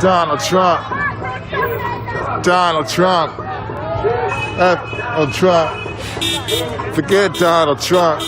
Donald Trump. Donald Trump. Donald Trump. Forget Donald Trump.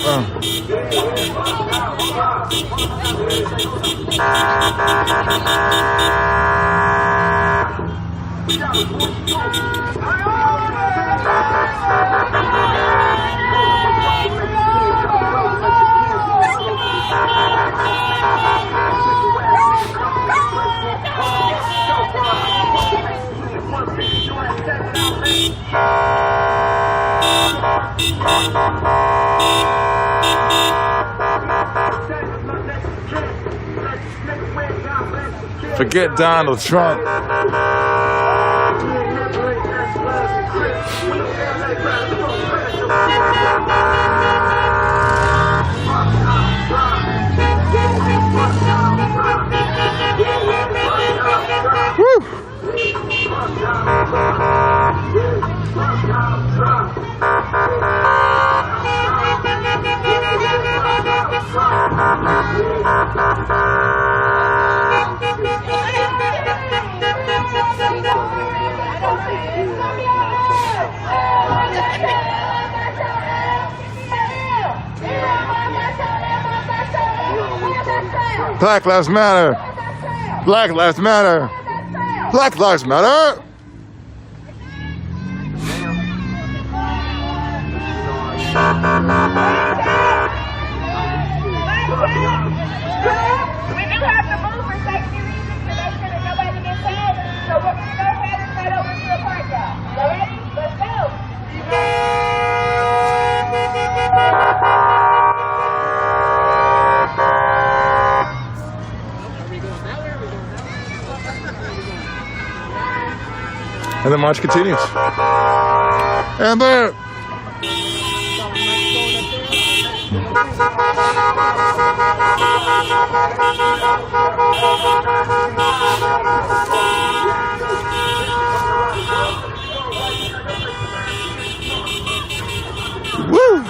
Forget Donald Trump. Woo! Black Lives Matter. Black Lives Matter. Black Lives Matter. We do have to move for safety reasons to make sure that nobody gets hurt. So we're going to go ahead and head over to the park, y'all. Y'all ready? Let's go. And the march continues. And there. Woo!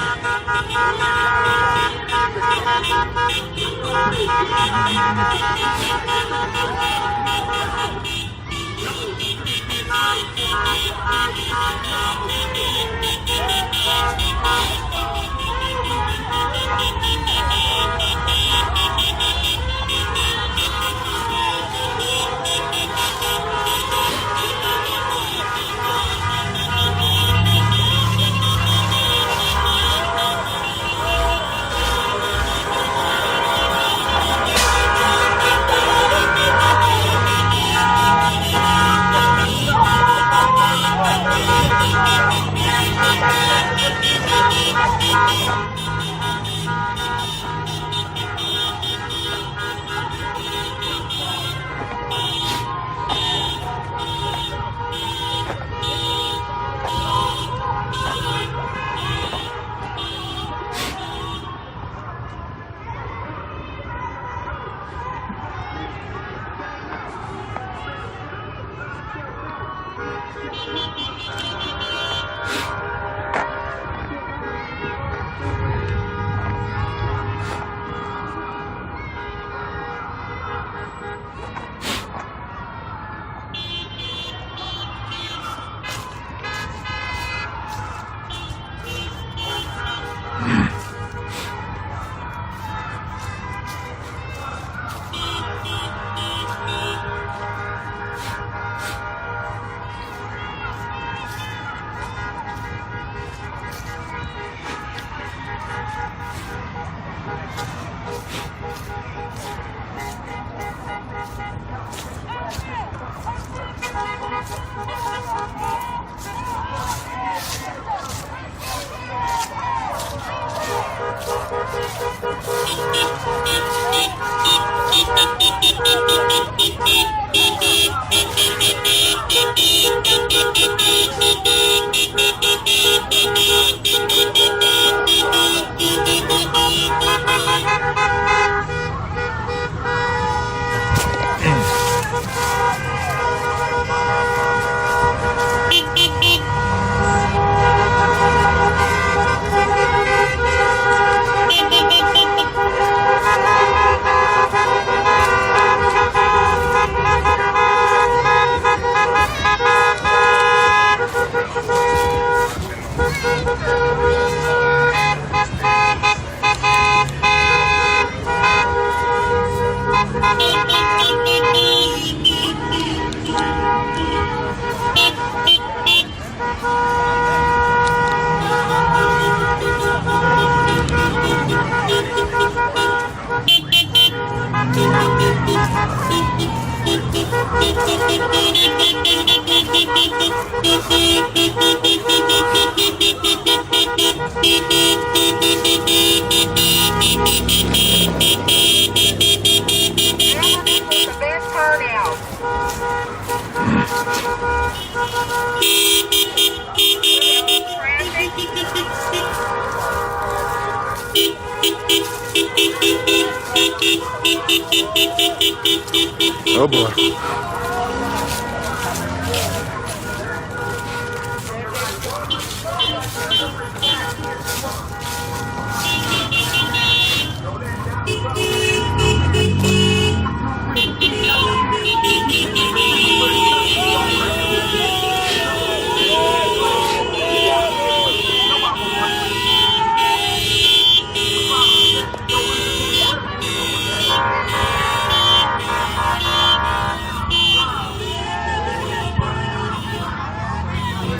Oh boy.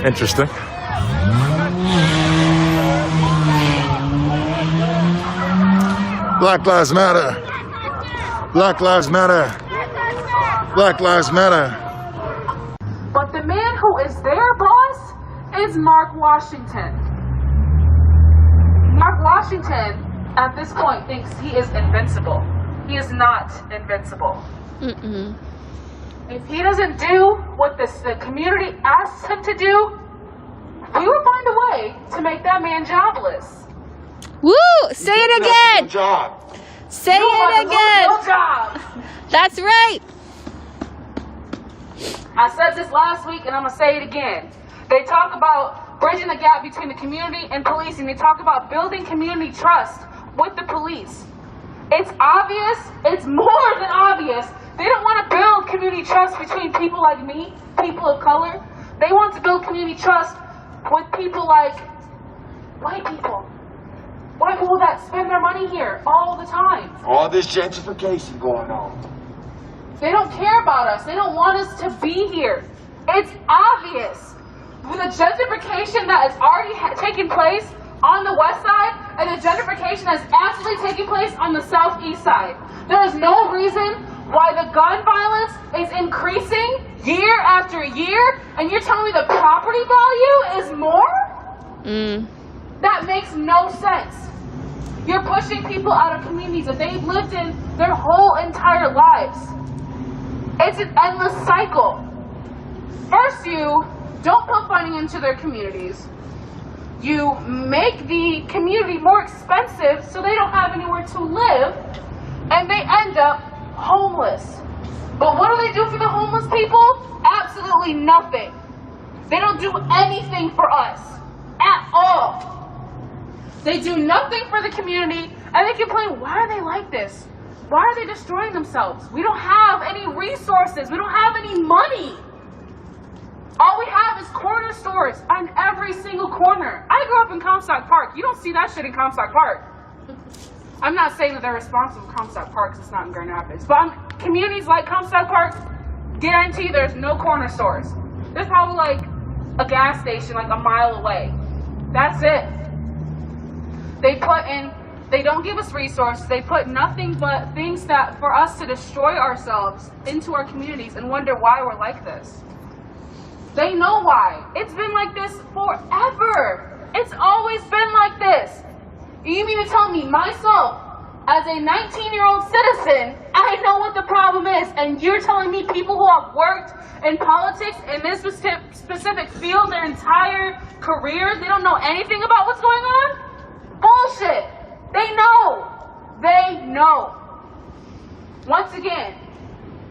Interesting. Black Lives Matter. Black Lives Matter. Black Lives Matter. But the man who is their boss is Mark Washington. Mark Washington, at this point, thinks he is invincible. He is not invincible. If he doesn't do what the community asks him to do, we will find a way to make that man jobless. Woo! Say it again! Say it again! No job. That's right! I said this last week and I'm going to say it again. They talk about bridging the gap between the community and policing. They talk about building community trust with the police. It's obvious, it's more than obvious. They don't want to build community trust between people like me, people of color. They want to build community trust with people like white people. White people that spend their money here all the time. All this gentrification going on. They don't care about us. They don't want us to be here. It's obvious. With the gentrification that is already taking place on the west side and the gentrification that's actually taking place on the southeast side, there is no reason why the gun violence is increasing year after year, and you're telling me the property value is more? That makes no sense. You're pushing people out of communities that they've lived in their whole entire lives. It's an endless cycle. First, you don't put funding into their communities. You make the community more expensive so they don't have anywhere to live, and they end up homeless. But what do they do for the homeless people? Absolutely nothing. They don't do anything for us at all. They do nothing for the community, and they complain, why are they like this? Why are they destroying themselves? We don't have any resources. We don't have any money. All we have is corner stores on every single corner. I grew up in Comstock Park. You don't see that shit in Comstock Park. I'm not saying that they're responsible for Comstock Park because it's not in Grand Rapids. But communities like Comstock Park, guarantee there's no corner stores. There's probably like a gas station like a mile away. That's it. They don't give us resources. They put nothing but things that for us to destroy ourselves into our communities and wonder why we're like this. They know why. It's been like this forever. It's always been like this. You mean to tell me, myself, as a 19-year-old citizen, I know what the problem is, and you're telling me people who have worked in politics in this specific field their entire careers, they don't know anything about what's going on? Bullshit. They know. They know. Once again,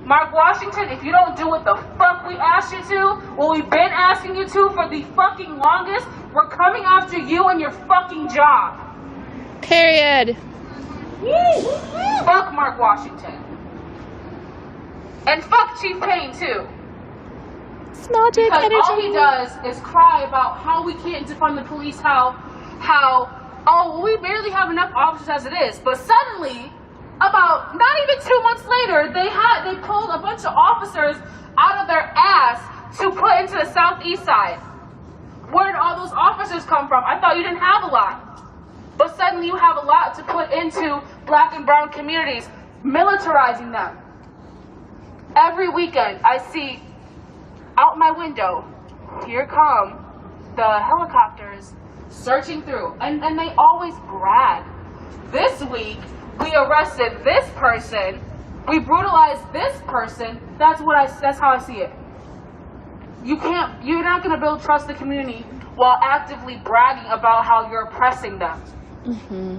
Mark Washington, if you don't do what the fuck we asked you to, what we've been asking you to for the fucking longest, we're coming after you and your fucking job. Period. Fuck Mark Washington. And fuck Chief Payne, too. Small dick Because energy. all he does is cry about how we can't defund the police, oh, well, we barely have enough officers as it is. But suddenly, about not even 2 months later, they pulled a bunch of officers out of their ass to put into the southeast side. Where did all those officers come from? I thought you didn't have a lot. But suddenly you have a lot to put into black and brown communities, militarizing them. Every weekend I see out my window, here come the helicopters searching through, and they always brag. This week, we arrested this person, we brutalized this person. That's how I see it. You're not gonna build trust in the community while actively bragging about how you're oppressing them.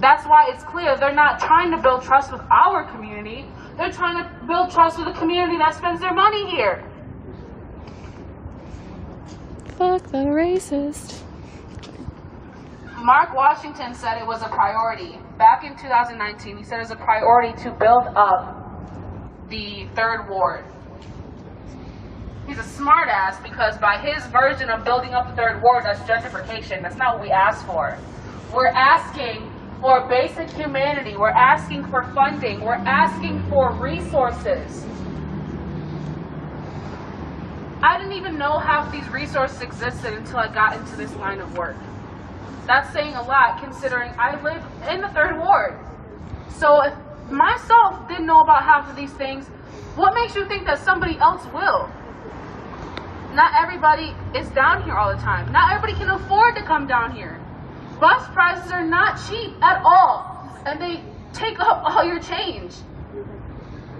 That's why it's clear they're not trying to build trust with our community. They're trying to build trust with the community that spends their money here. Fuck the racist. Mark Washington said it was a priority. Back in 2019, he said it was a priority to build up the 3rd Ward. He's a smartass because by his version of building up the 3rd Ward, that's gentrification. That's not what we asked for. We're asking for basic humanity. We're asking for funding. We're asking for resources. I didn't even know half these resources existed until I got into this line of work. That's saying a lot considering I live in the 3rd Ward. So if myself didn't know about half of these things, what makes you think that somebody else will? Not everybody is down here all the time. Not everybody can afford to come down here. Bus prices are not cheap at all, and they take up all your change.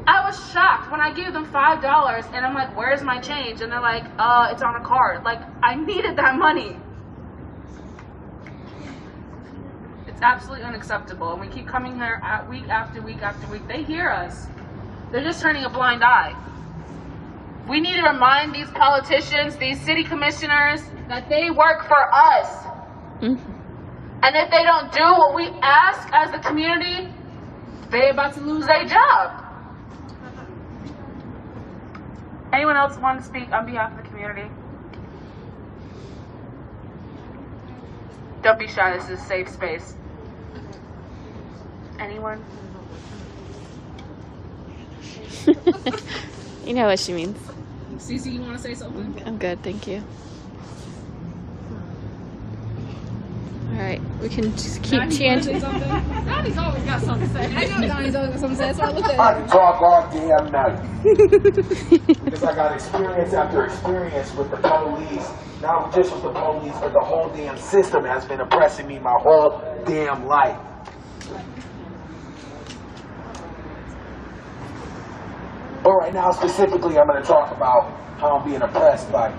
I was shocked when I gave them $5 and I'm like, where's my change? And they're like, it's on a card. Like, I needed that money. It's absolutely unacceptable. And we keep coming here week after week after week. They hear us. They're just turning a blind eye. We need to remind these politicians, these city commissioners, that they work for us. And if they don't do what we ask as the community, they're about to lose their job. Anyone else want to speak on behalf of the community? Don't be shy, this is a safe space. Anyone? You know what she means. Cece, you want to say something? I'm good, thank you. Alright, we can just keep chanting. Donnie's always got something to say. I know Donnie's always got something to say, that's why I looked at I can talk all damn night. Because I got experience after experience with the police. Not just with the police, but the whole damn system has been oppressing me my whole damn life. But right now, specifically, I'm going to talk about how I'm being oppressed by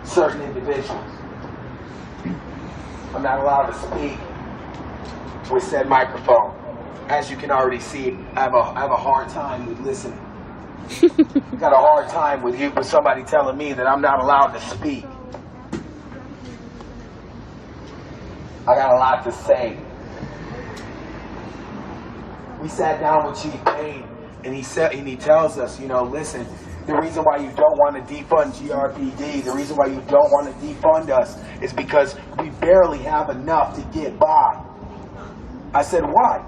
certain individuals. I'm not allowed to speak with said microphone. As you can already see, I have a hard time with listening. I got a hard time with somebody telling me that I'm not allowed to speak. I got a lot to say. We sat down with Chief Payne, and he tells us, you know, listen, the reason why you don't want to defund GRPD, the reason why you don't want to defund us is because we barely have enough to get by. I said, why?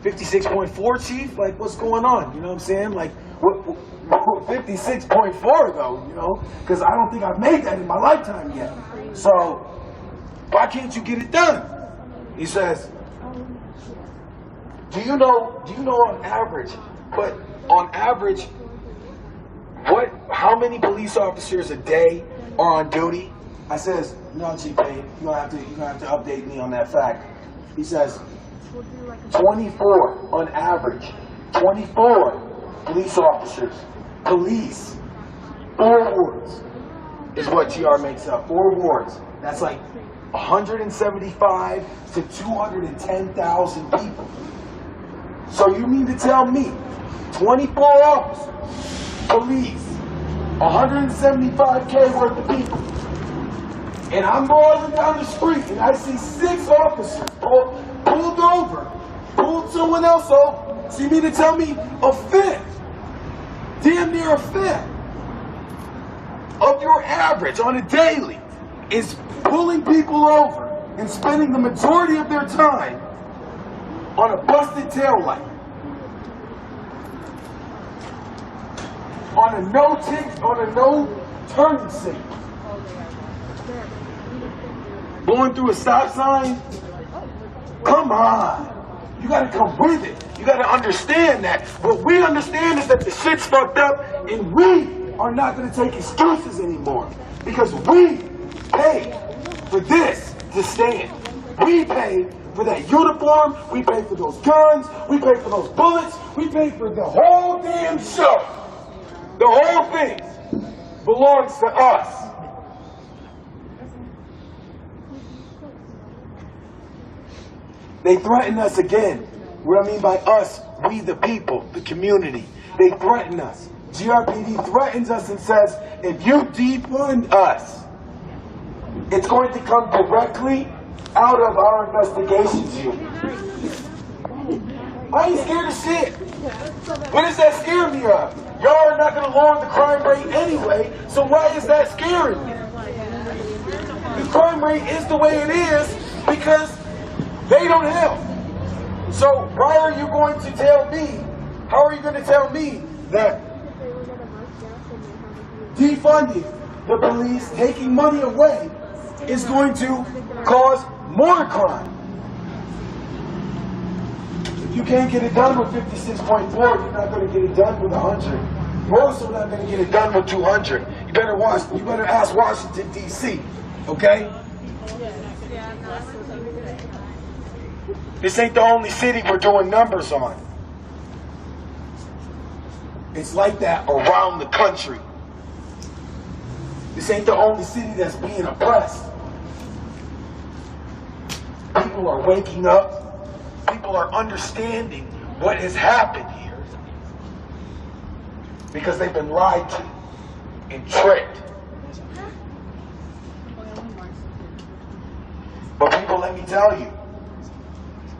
56.4, Chief? Like, what's going on? You know what I'm saying? Like, what 56.4 though, you know? Because I don't think I've made that in my lifetime yet. So, why can't you get it done? He says, do you know on average, how many police officers a day are on duty? I says, no, Chief Payne, you're gonna have to update me on that fact. He says, 24 on average. 24 police officers. Police. 4 wards is what GR makes up. 4 wards. That's like 175 to 210,000 people. So you mean to tell me 24 officers, police, 175K worth of people, and I'm rolling down the street and I see 6 officers pulled over, pulled someone else over. So you mean to tell me a fifth, damn near a fifth of your average on a daily is pulling people over and spending the majority of their time on a busted taillight, on a no turning signal, going through a stop sign? Come on. You gotta come with it. You gotta understand that. What we understand is that the shit's fucked up, and we are not gonna take excuses anymore. Because we pay for this to stand. We pay for that uniform, we pay for those guns, we pay for those bullets, we pay for the whole damn show. The whole thing belongs to us. They threaten us again. What I mean by us, we the people, the community. They threaten us. GRPD threatens us and says, if you defund us, it's going to come directly out of our investigations unit. I ain't scared of shit. What does that scare me of? Y'all are not going to lower the crime rate anyway, so why is that scaring me? The crime rate is the way it is because they don't help. So why are you going to tell me, how are you going to tell me that defunding the police, taking money away, is going to cause more crime? If you can't get it done with 56.4, you're not going to get it done with 100. You're also not going to get it done with 200. You better ask Washington, D.C., okay? This ain't the only city we're doing numbers on. It's like that around the country. This ain't the only city that's being oppressed. People are waking up. People are understanding what has happened here. Because they've been lied to and tricked. But people, let me tell you,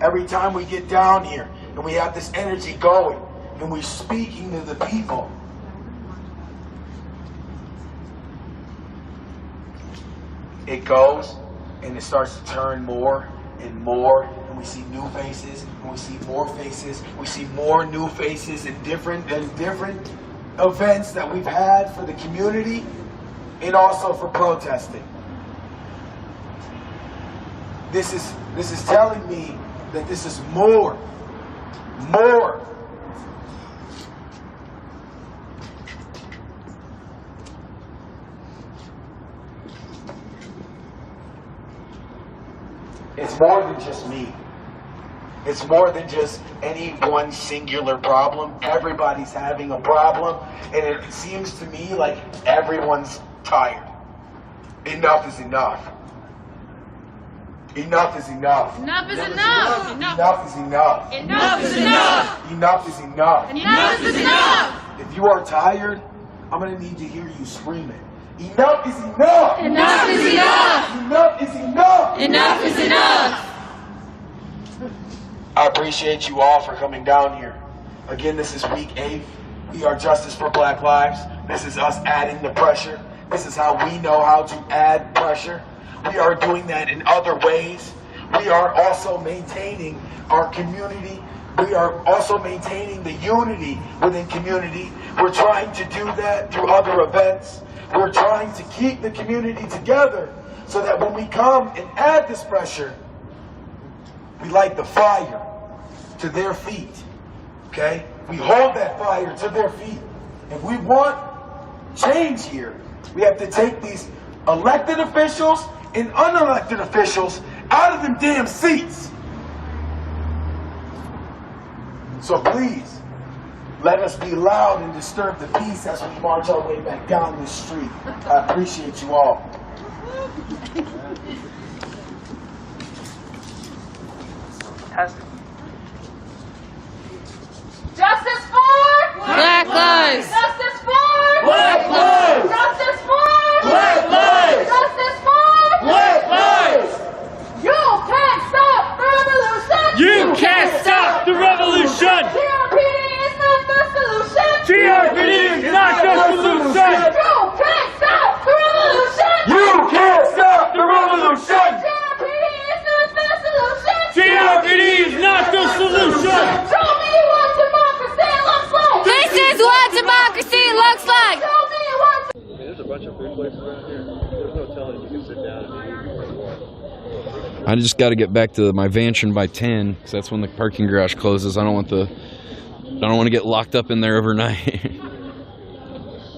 every time we get down here and we have this energy going and we're speaking to the people, it goes and it starts to turn more and more, and we see new faces, and we see more faces, we see more new faces in different events that we've had for the community and also for protesting. This is telling me that this is more. It's more than just me. It's more than just any one singular problem. Everybody's having a problem, and it seems to me like everyone's tired. Enough is enough. Enough is enough. Enough is enough. Enough is enough. Enough is enough. Enough is enough. Enough is enough. If you are tired, I'm going to need to hear you scream it. Enough is enough. Enough is enough. Enough is enough. Enough is enough. I appreciate you all for coming down here. Again, this is week 8. We are Justice for Black Lives. This is us adding the pressure. This is how we know how to add pressure. We are doing that in other ways. We are also maintaining our community. We are also maintaining the unity within community. We're trying to do that through other events. We're trying to keep the community together so that when we come and add this pressure, we light the fire to their feet, okay? We hold that fire to their feet. If we want change here, we have to take these elected officials and unelected officials out of them damn seats. So please, let us be loud and disturb the peace as we march our way back down the street. I appreciate you all. Justice for Black lives. Justice for Black lives! Justice for Black lives! Justice for Black lives! You can't stop the revolution. You can't stop the revolution! GRPD is not the solution. GRPD is not the solution! You can't stop the revolution. You can't stop the revolution! GRPD is not the solution. GRPD is not I just got to get back to my mansion by 10, because that's when the parking garage closes. I don't want to get locked up in there overnight.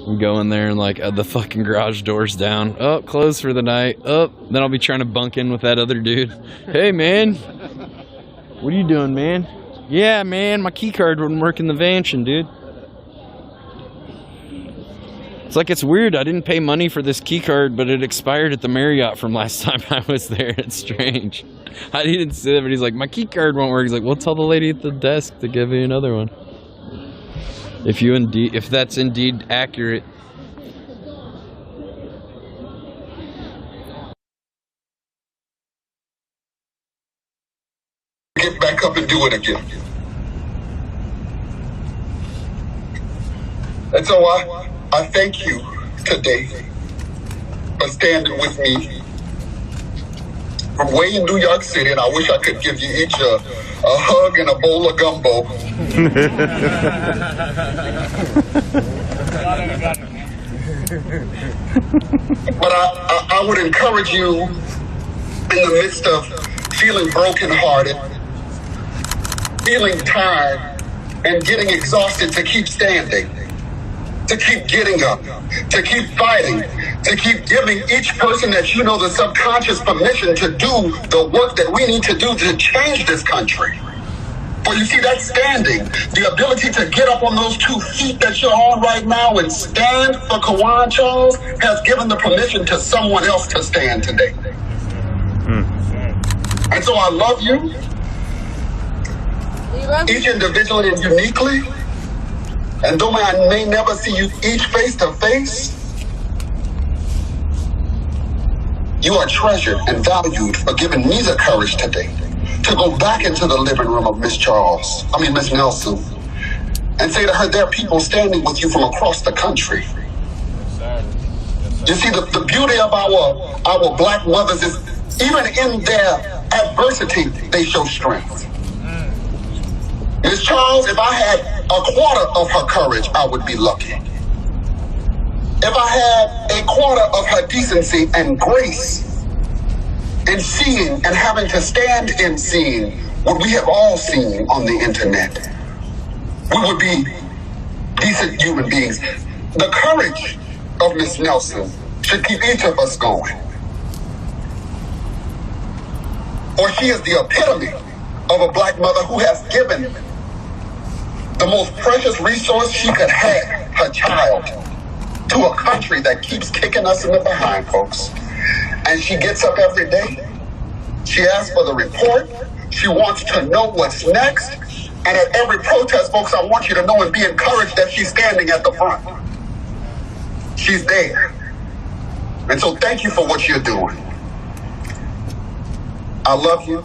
And go in there and like the fucking garage doors down. Oh, closed for the night. Oh, then I'll be trying to bunk in with that other dude. Hey, man. What are you doing, man? Yeah, man, my key card wouldn't work in the mansion, dude. It's like, it's weird. I didn't pay money for this key card, but it expired at the Marriott from last time I was there. It's strange. I didn't say that, but he's like, my key card won't work. He's like, well, tell the lady at the desk to give you another one. If that's indeed accurate. Get back up and do it again. And so I thank you today for standing with me from way in New York City, and I wish I could give you each a hug and a bowl of gumbo. But I would encourage you, in the midst of feeling brokenhearted, feeling tired, and getting exhausted, to keep standing, to keep getting up, to keep fighting, to keep giving each person that you know the subconscious permission to do the work that we need to do to change this country. For you see, that standing, the ability to get up on those 2 feet that you're on right now and stand for Kawan Charles, has given the permission to someone else to stand today. And so I love you, each individually and uniquely. And though I may never see you each face to face, you are treasured and valued for giving me the courage today to go back into the living room of Miss Nelson, and say to her, there are people standing with you from across the country. You see, the beauty of our black mothers is, even in their adversity, they show strength. Miss Charles, if I had a quarter of her courage, I would be lucky. If I had a quarter of her decency and grace in seeing and having to stand in seeing what we have all seen on the internet, we would be decent human beings. The courage of Miss Nelson should keep each of us going. For she is the epitome of a black mother who has given the most precious resource she could have, her child, to a country that keeps kicking us in the behind, folks. And she gets up every day. She asks for the report. She wants to know what's next. And at every protest, folks, I want you to know and be encouraged that she's standing at the front. She's there. And so thank you for what you're doing. I love you.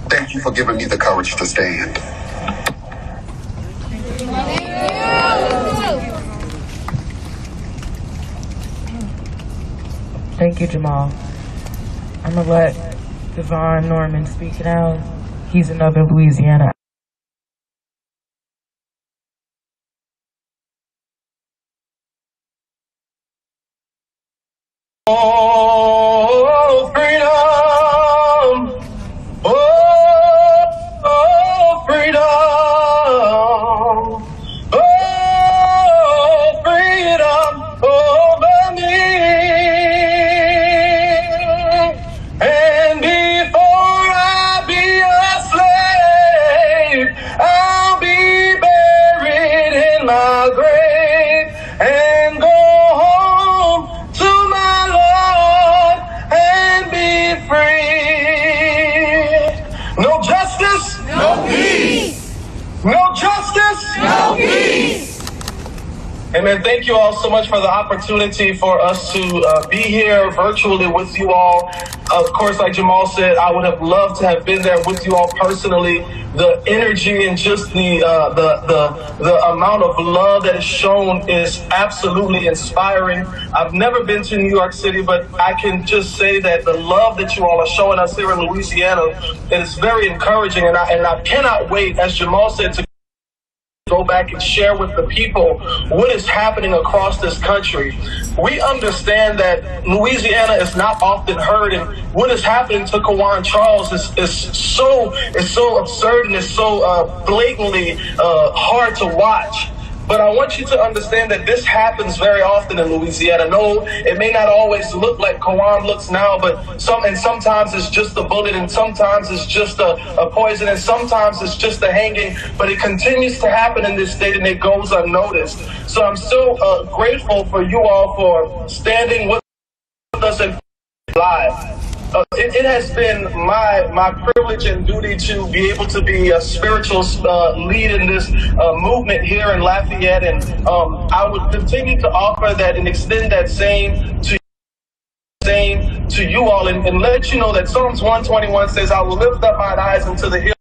Thank you for giving me the courage to stand. Thank you, Jamal. I'm gonna let Devon Norman speak now. He's in Northern Louisiana. Oh, freedom! Oh, freedom! Oh, freedom over me! And before I be a slave, I'll be buried in my grave and go home to my Lord and be free. No justice, no peace. No justice, no peace. Amen. Thank you all so much for the opportunity for us to be here virtually with you all. Of course, like Jamal said, I would have loved to have been there with you all personally. The energy and just the amount of love that is shown is absolutely inspiring. I've never been to New York City, but I can just say that the love that you all are showing us here in Louisiana is very encouraging, and I cannot wait, as Jamal said, to go back and share with the people what is happening across this country. We understand that Louisiana is not often heard, and what is happening to Kawan Charles is so absurd and is so blatantly hard to watch. But I want you to understand that this happens very often in Louisiana. No, it may not always look like Kawan looks now, but sometimes it's just a bullet, and sometimes it's just a poison, and sometimes it's just a hanging. But it continues to happen in this state, and it goes unnoticed. So I'm so grateful for you all for standing with us and live. It has been my privilege and duty to be able to be a spiritual lead in this movement here in Lafayette, and I would continue to offer that and extend that same to you all, and let you know that Psalms 121 says, I will lift up mine eyes into the hill.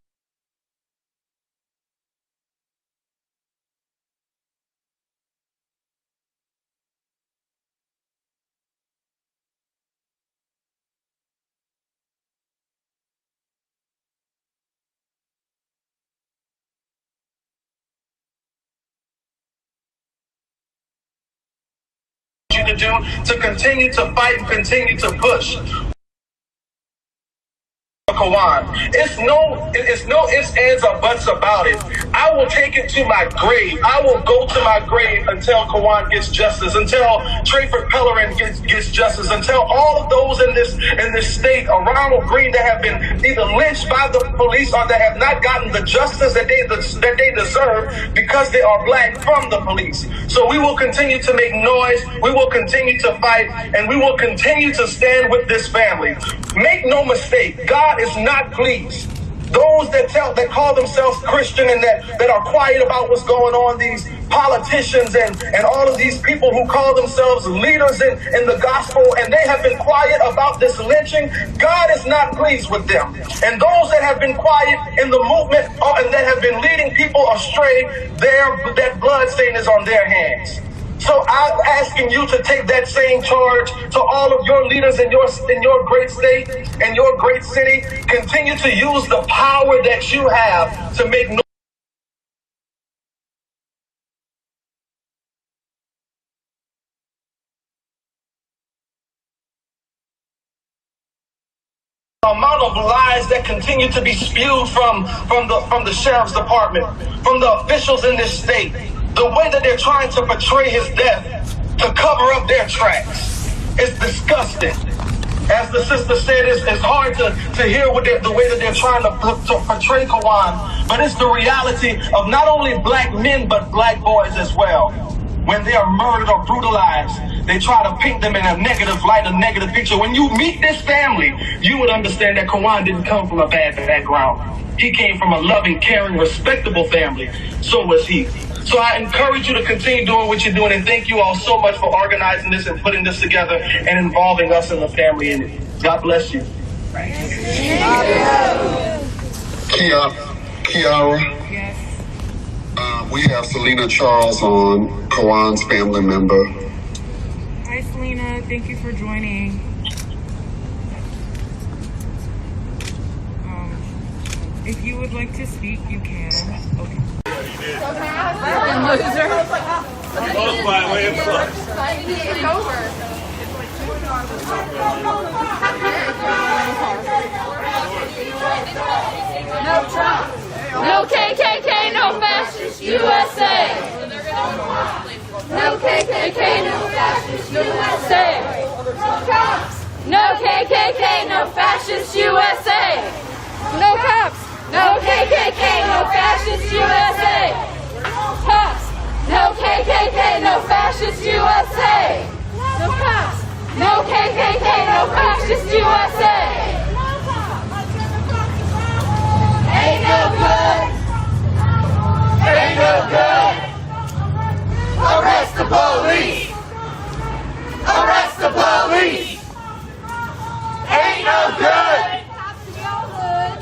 You to do to continue to fight and continue to push. Kawan. It's no ifs, ands, or buts about it. I will take it to my grave. I will go to my grave until Kawan gets justice, until Trayford Pellerin gets justice, until all of those in this state, Ronald Green, that have been either lynched by the police or that have not gotten the justice that they deserve because they are black from the police. So we will continue to make noise. We will continue to fight, and we will continue to stand with this family. Make no mistake, God is not pleased. Those that call themselves Christian and that are quiet about what's going on, these politicians and all of these people who call themselves leaders in the gospel, and they have been quiet about this lynching, God is not pleased with them. And those that have been quiet in the movement and that have been leading people astray, that blood stain is on their hands. So I'm asking you to take that same charge to all of your leaders in your great state and your great city. Continue to use the power that you have to make amount of lies that continue to be spewed from the sheriff's department, from the officials in this state. The way that they're trying to portray his death to cover up their tracks is disgusting. As the sister said, it's hard to hear the way that they're trying to portray Kawan, but it's the reality of not only black men, but black boys as well. When they are murdered or brutalized, they try to paint them in a negative light, a negative picture. When you meet this family, you would understand that Kawan didn't come from a bad background. He came from a loving, caring, respectable family. So was he. So I encourage you to continue doing what you're doing, and thank you all so much for organizing this and putting this together and involving us and the family in it. God bless you. Kiara. Yes. We have Selena Charles on, Kawan's family member. Hi, Selena. Thank you for joining. If you would like to speak, you can. Okay. Loser. Both my way of flux. It's over. No Trump. No KKK, no fascist USA. No KKK, no fascist USA. No KKK, no fascist USA. No cops. No KKK, no fascist USA. Cops. No KKK, no fascist USA. No cops. No KKK, no fascist USA. Ain't no good. Ain't no good. Arrest the police. Arrest the police. Ain't no good.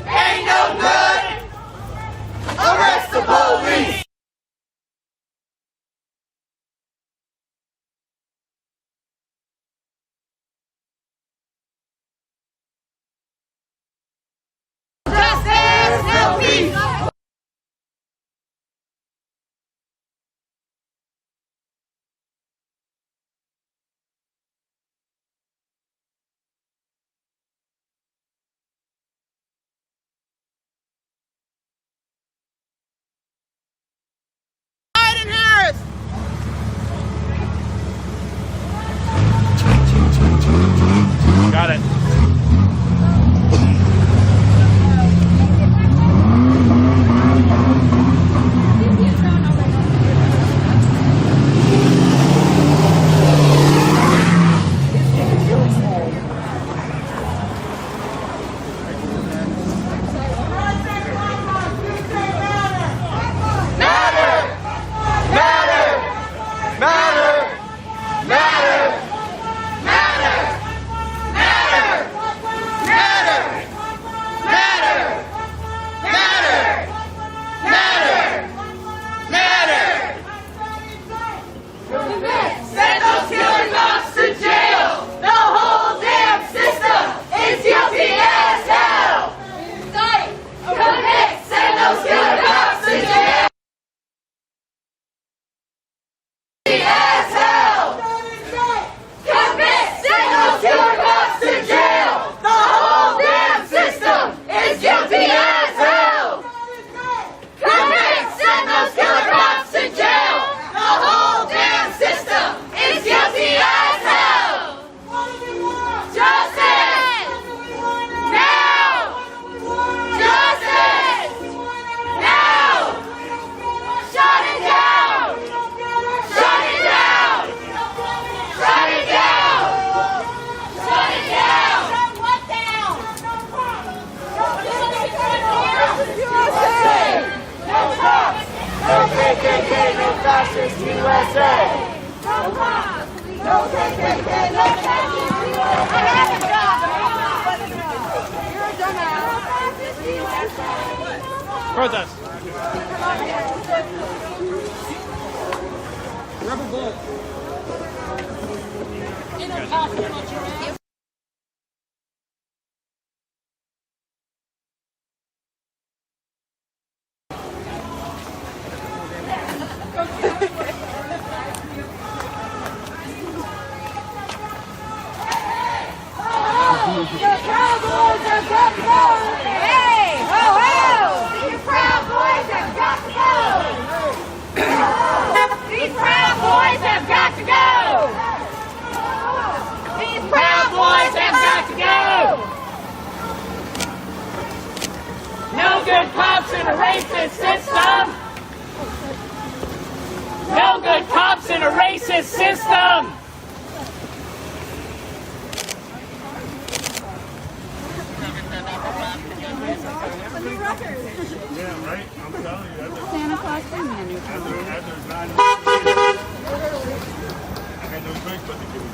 Ain't no good. Arrest the police. Protest. No good cops in a racist system! No good cops in a racist system! Yeah, right? I'm telling you. Santa Claus bring me a new After 9 I got no drink but to give you.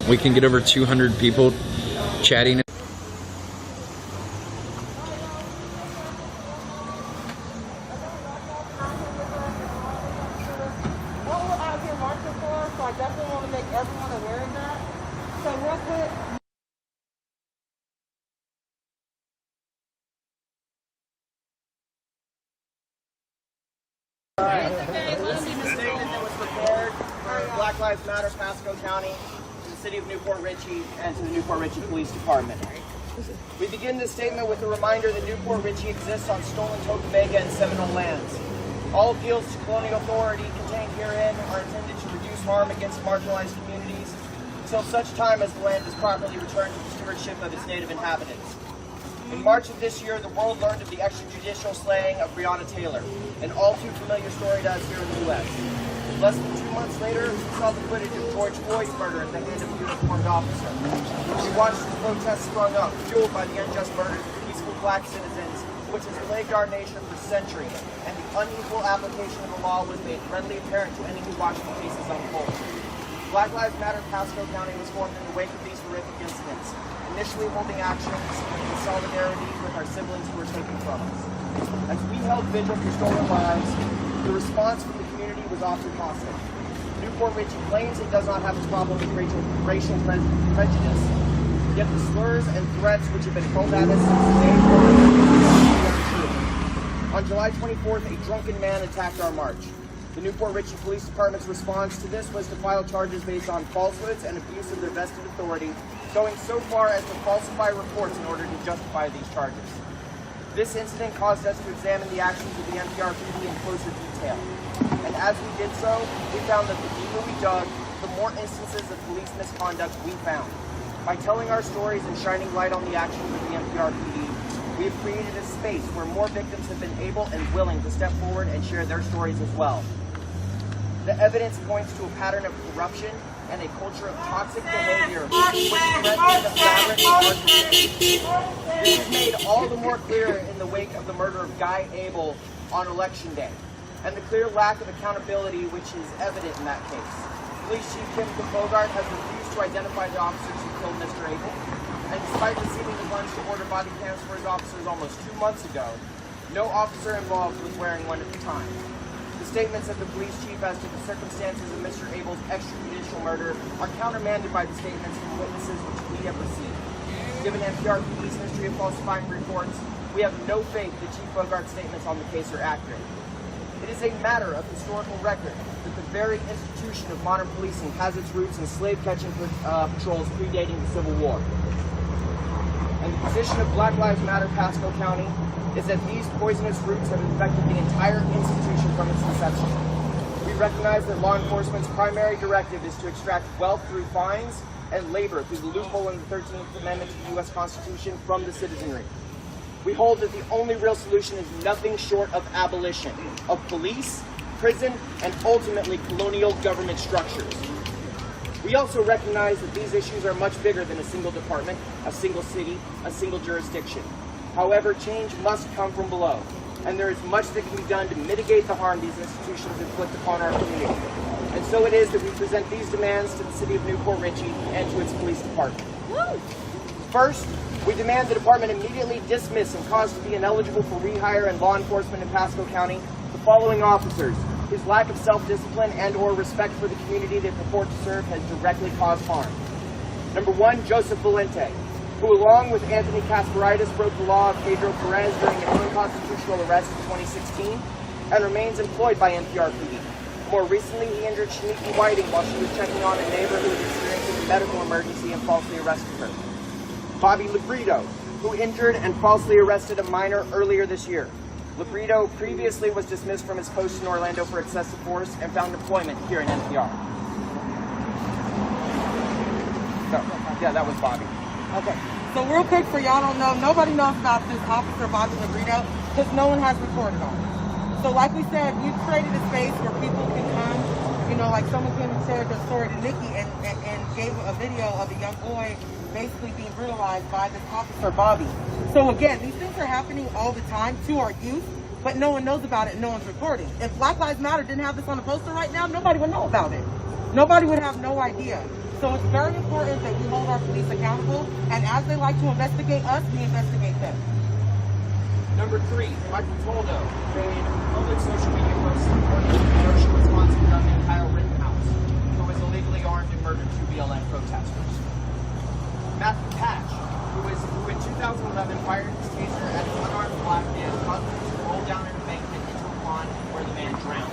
We can get over 200 people chatting. What we're out here marching for, so I definitely want to make everyone aware of that. So real quick. This is a statement that was prepared for Black Lives Matter, Pasco County, to the city of Newport Richey, and to the Newport Richey Police Department. We begin this statement with a reminder that Newport Richey exists on stolen Tocobaga and Seminole lands. All appeals to colonial authority contained herein are intended to reduce harm against marginalized communities until such time as the land is properly returned to the stewardship of its native inhabitants. In March of this year, the world learned of the extrajudicial slaying of Breonna Taylor, an all-too-familiar story to us here in the U.S. Less than 2 months later, we saw the footage of George Floyd's murder at the hand of a uniformed officer. We watched as protests sprung up, fueled by the unjust murders of peaceful black citizens, which has plagued our nation for centuries, and the unequal application of the law was made readily apparent to any who watched the cases unfold. Black Lives Matter Pasco County was formed in the wake of these horrific incidents, initially holding actions in solidarity with our siblings who were taken from us. As we held vigil for stolen lives, the response from the community was often hostile. Newport Richey claims it does not have a problem with racial prejudice, yet the slurs and threats which have been hurled at us since day one are true. On July 24th, a drunken man attacked our march. The Newport Richey Police Department's response to this was to file charges based on falsehoods and abuse of their vested authority, going so far as to falsify reports in order to justify these charges. This incident caused us to examine the actions of the NPRPD in closer detail. And as we did so, we found that the deeper we dug, the more instances of police misconduct we found. By telling our stories and shining light on the actions of the NPRPD, we have created a space where more victims have been able and willing to step forward and share their stories as well. The evidence points to a pattern of corruption and a culture of toxic behavior which threatens the fabric of our community. This is made all the more clear in the wake of the murder of Guy Abel on Election Day, and the clear lack of accountability which is evident in that case. Police Chief Kim Bogart has refused to identify the officers who killed Mr. Abel, and despite receiving the funds to order body cams for his officers almost 2 months ago, no officer involved was wearing one at the time. The statements of the police chief as to the circumstances of Mr. Abel's extrajudicial murder are countermanded by the statements from witnesses which we have received. Given NPRPD's history of falsifying reports, we have no faith that Chief Bogart's statements on the case are accurate. It is a matter of historical record that the very institution of modern policing has its roots in slave-catching patrols predating the Civil War. And the position of Black Lives Matter Pasco County is that these poisonous roots have infected the entire institution from its inception. We recognize that law enforcement's primary directive is to extract wealth through fines and labor through the loophole in the 13th Amendment to the U.S. Constitution from the citizenry. We hold that the only real solution is nothing short of abolition of police, prison, and ultimately colonial government structures. We also recognize that these issues are much bigger than a single department, a single city, a single jurisdiction. However, change must come from below, and there is much that can be done to mitigate the harm these institutions inflict upon our community. And so it is that we present these demands to the City of Newport Richey and to its police department. First, we demand the department immediately dismiss and cause to be ineligible for rehire in law enforcement in Pasco County the following officers whose lack of self-discipline and or respect for the community they purport to serve has directly caused harm. Number 1, Joseph Valente, who along with Anthony Casparitis broke the law of Pedro Perez during an unconstitutional arrest in 2016 and remains employed by NPRPD. More recently, he injured Shaniki Whiting while she was checking on a neighbor who was experiencing a medical emergency and falsely arrested her. Bobby Labrito, who injured and falsely arrested a minor earlier this year. Labrito previously was dismissed from his post in Orlando for excessive force and found employment here in NPR. Yeah, that was Bobby. Okay, so real quick for y'all don't know, nobody knows about this officer Bobby Labrito because no one has reported on it. So like we said, we've created a space where people can come, you know, like someone came and shared their story to Nikki and gave a video of a young boy basically being brutalized by this officer Bobby. So again, these things are happening all the time to our youth, but no one knows about it and no one's reporting. If Black Lives Matter didn't have this on a poster right now, nobody would know about it. Nobody would have no idea. So it's very important that we hold our police accountable, and as they like to investigate us, we investigate them. Number 3, Michael Toldo made public social media posts supporting the Kenosha, Wisconsin gunman Kyle Rittenhouse, who was illegally armed and murdered 2 BLM protesters. Matthew Patch, who in 2011 fired his taser at an unarmed black man, causing him to roll down an embankment into a pond where the man drowned.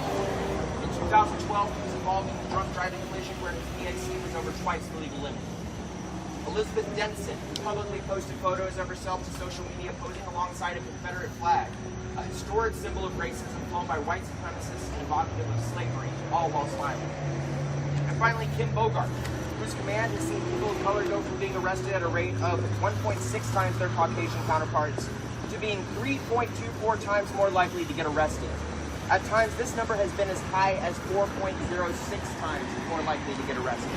In 2012, he was involved in a drunk driving collision where his AAC was over twice the legal limit. Elizabeth Denson, who publicly posted photos of herself to social media posing alongside a Confederate flag, a historic symbol of racism flown by white supremacists and evocative of slavery, all while smiling. And finally, Kim Bogart, whose command has seen people of color go from being arrested at a rate of 1.6 times their Caucasian counterparts to being 3.24 times more likely to get arrested. At times, this number has been as high as 4.06 times more likely to get arrested.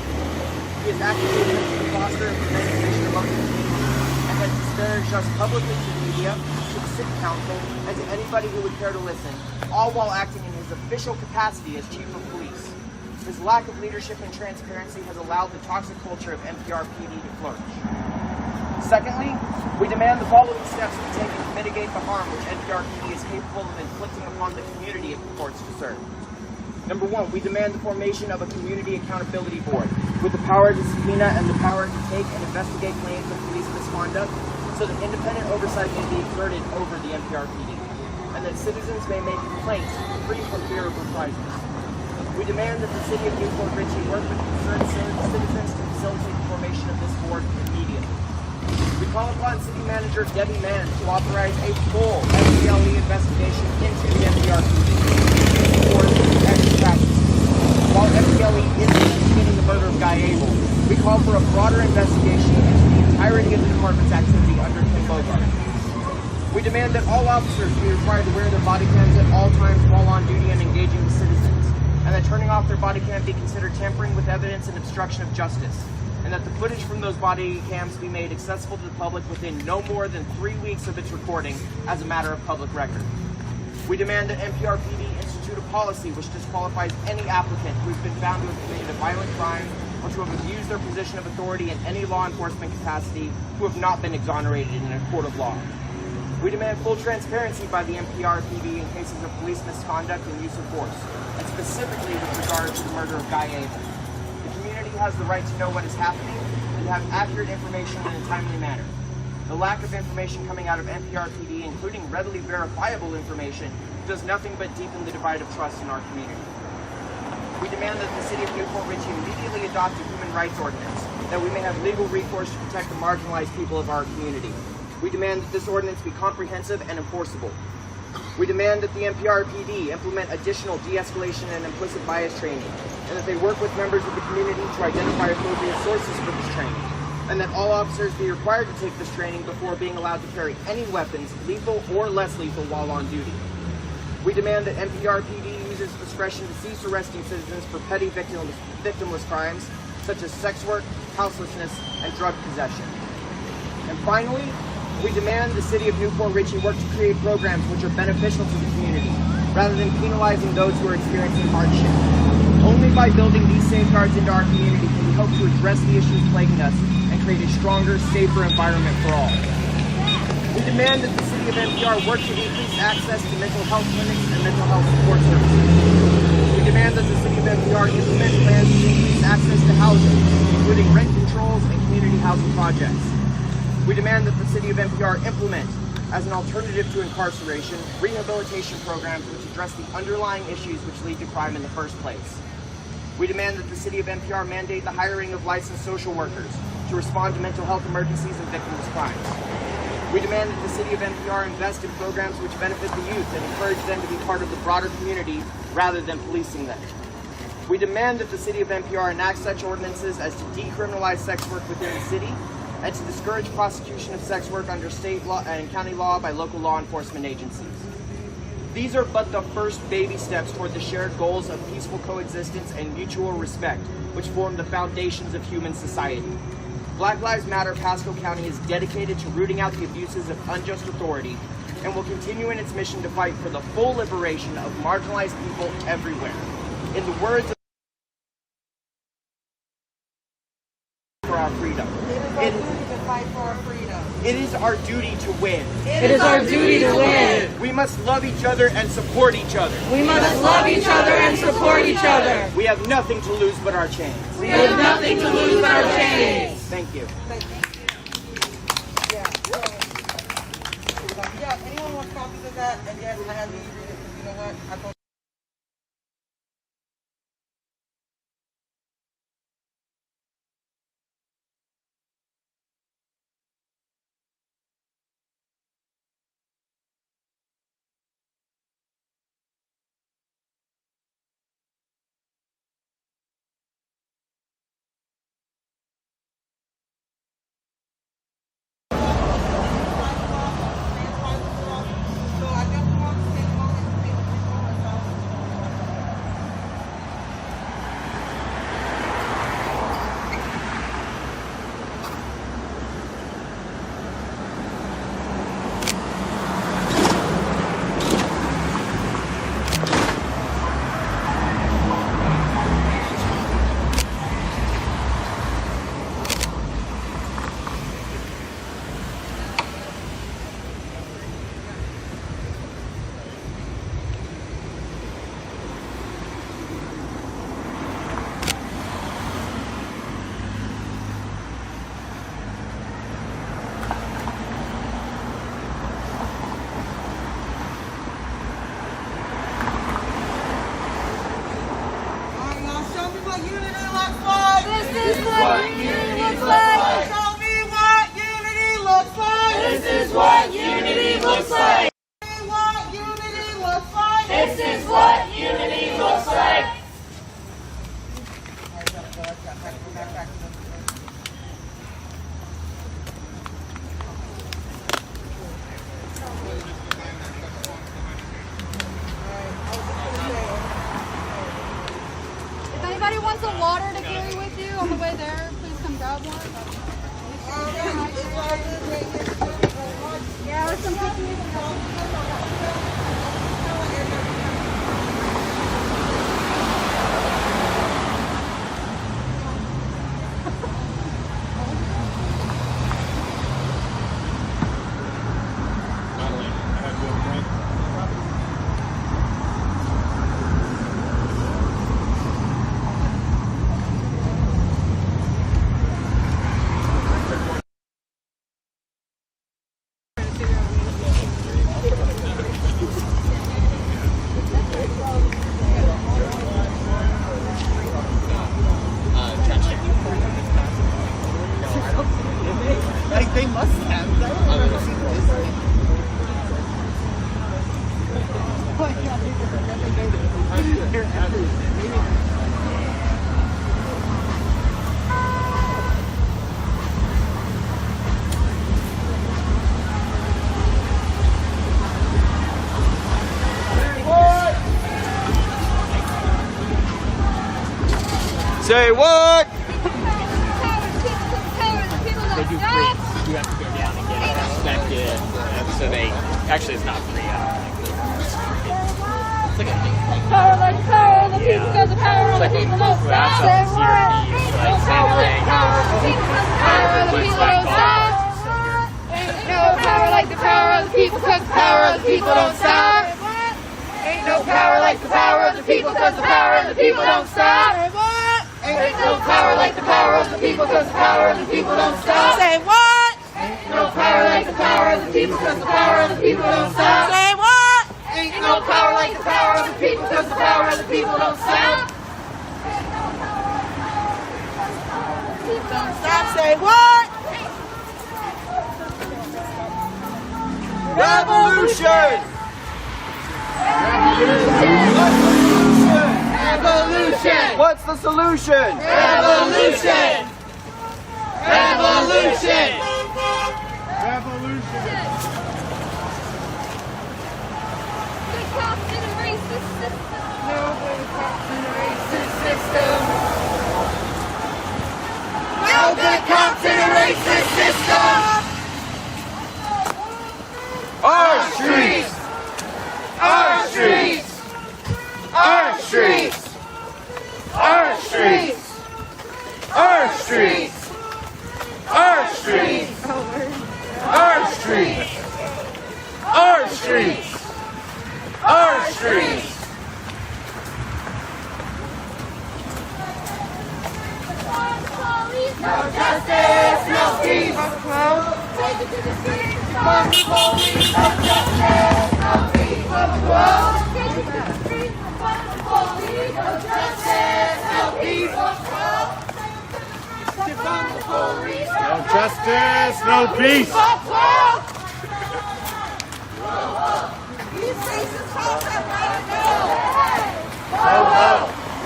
He has activated to foster and prevent division among the community and has disparaged us publicly to the media, to the city council, and to anybody who would care to listen, all while acting in his official capacity as chief of police. His lack of leadership and transparency has allowed the toxic culture of NPRPD to flourish. Secondly, we demand the following steps be taken to mitigate the harm which NPRPD is capable of inflicting upon the community it purports to serve. Number 1, we demand the formation of a community accountability board with the power to subpoena and the power to take and investigate claims of police misconduct so that independent oversight may be exerted over the NPRPD and that citizens may make complaints free from fear of reprisals. We demand that the City of Newport Richey work with concerned citizens to facilitate the formation of this board immediately. We call upon City Manager Debbie Mann to authorize a full FBLE investigation into the NPRPD and its practices. While FBLE is investigating the murder of Guy Abel, we call for a broader investigation into the entirety of the department's activity under Kim Bogart. We demand that all officers be required to wear their body cams at all times while on duty and engaging with citizens, and that turning off their body cam be considered tampering with evidence and obstruction of justice, and that the footage from those body cams be made accessible to the public within no more than 3 weeks of its recording as a matter of public record. We demand that NPRPD institute a policy which disqualifies any applicant who has been found to have committed a violent crime or to have abused their position of authority in any law enforcement capacity who have not been exonerated in a court of law. We demand full transparency by the NPRPD in cases of police misconduct and use of force, and specifically with regard to the murder of Guy Abel. The community has the right to know what is happening and to have accurate information in a timely manner. The lack of information coming out of NPRPD, including readily verifiable information, does nothing but deepen the divide of trust in our community. We demand that the City of Newport Richey immediately adopt a human rights ordinance, that we may have legal recourse to protect the marginalized people of our community. We demand that this ordinance be comprehensive and enforceable. We demand that the NPRPD implement additional de-escalation and implicit bias training, and that they work with members of the community to identify appropriate sources for this training, and that all officers be required to take this training before being allowed to carry any weapons, lethal or less lethal, while on duty. We demand that NPRPD uses discretion to cease arresting citizens for petty victimless crimes, such as sex work, houselessness, and drug possession. And finally, we demand the City of Newport Richey work to create programs which are beneficial to the community, rather than penalizing those who are experiencing hardship. Only by building these safeguards into our community can we hope to address the issues plaguing us and create a stronger, safer environment for all. We demand that the City of NPR work to increase access to mental health clinics and mental health support services. We demand that the City of NPR implement plans to increase access to housing, including rent controls and community housing projects. We demand that the City of NPR implement, as an alternative to incarceration, rehabilitation programs which address the underlying issues which lead to crime in the first place. We demand that the City of NPR mandate the hiring of licensed social workers to respond to mental health emergencies and victimless crimes. We demand that the City of NPR invest in programs which benefit the youth and encourage them to be part of the broader community rather than policing them. We demand that the City of NPR enact such ordinances as to decriminalize sex work within the city and to discourage prosecution of sex work under state law and county law by local law enforcement agencies. These are but the first baby steps toward the shared goals of peaceful coexistence and mutual respect, which form the foundations of human society. Black Lives Matter Pasco County is dedicated to rooting out the abuses of unjust authority and will continue in its mission to fight for the full liberation of marginalized people everywhere. In the words of for our freedom. It is our duty to win. It is our duty to win. We must love each other and support each other. We must love each other and support each other. We have nothing to lose but our chains. We have nothing to lose but our chains. Thank you. Yeah, anyone wants copies of that? And yes, I have to read it because you know what? I thought if anybody wants a water to carry with you on the way there, please come grab one. Yeah, there's some cookies. Say what? They do free. You have to go down and get it inspected. So they actually it's not free. It's like a Power like the power of the people, because the power of the people don't stop. Say what? Like same thing. Power of the people don't stop. Ain't no power like the power of the people, because the power of the people don't stop. Ain't no power like the power of the people, because the power of the people don't stop. Ain't no power like the power of the people, because the power of the people don't stop. Say what? Ain't no power like the power of the people, because the power of the people don't stop. Say what? Ain't no power like the power of the people, because the power of the people don't stop. Don't stop. Say what? Revolution! Revolution! What's the solution? Revolution! Revolution! Good cops in a racist system. No good cops in a racist system. No good cops in a racist system! Our streets! Our streets! Our streets! Our streets! Our streets! Our streets! Our streets! Our streets! Our streets! No justice, no peace! Take it to the streets. From the police, no justice, no peace! From the world, Take it to the streets. from the police, no justice, no peace! From the police, No justice, no peace. These racist cops have got to go! Ho, ho.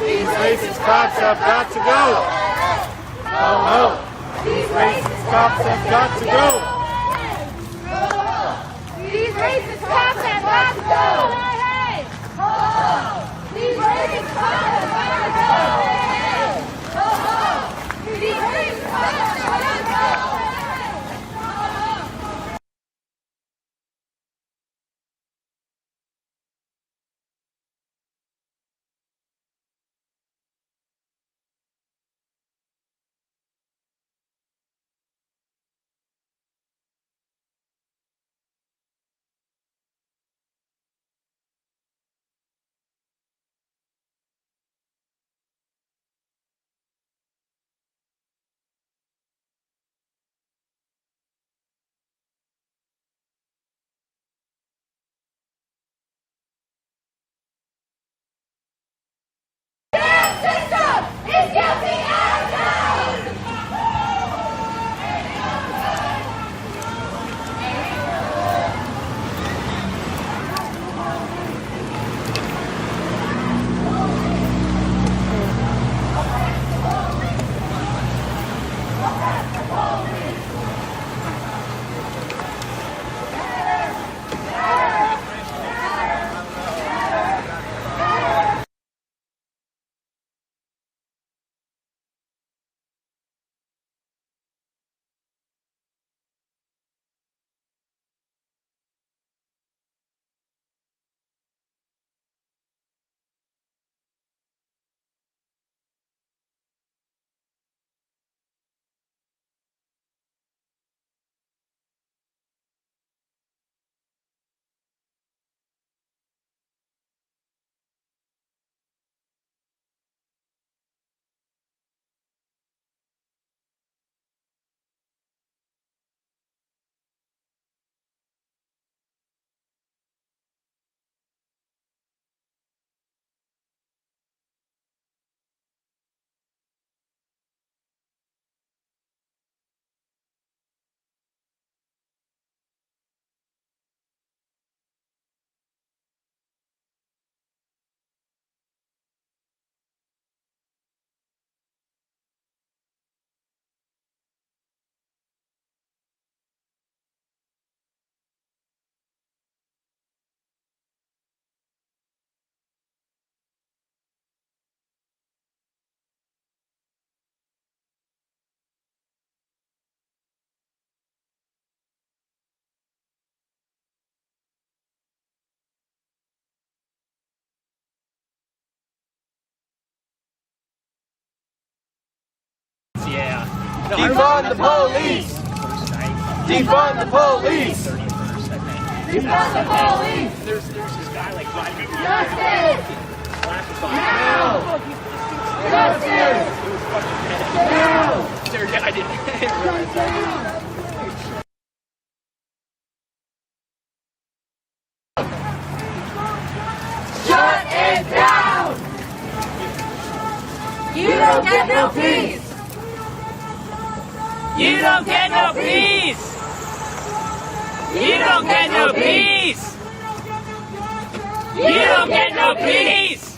These racist cops have got to go. Ho, ho. These racist cops have got to go. These racist cops have got to go. These racist cops have got to go. These racist cops have got to go. Defund the police! Defund the police! Defund the police! There's this guy like driving. Justice! Now! Justice! Now! Sorry, I didn't realize that. Shut it down! You don't get no peace! You don't get no peace! You don't get no peace! You don't get no peace!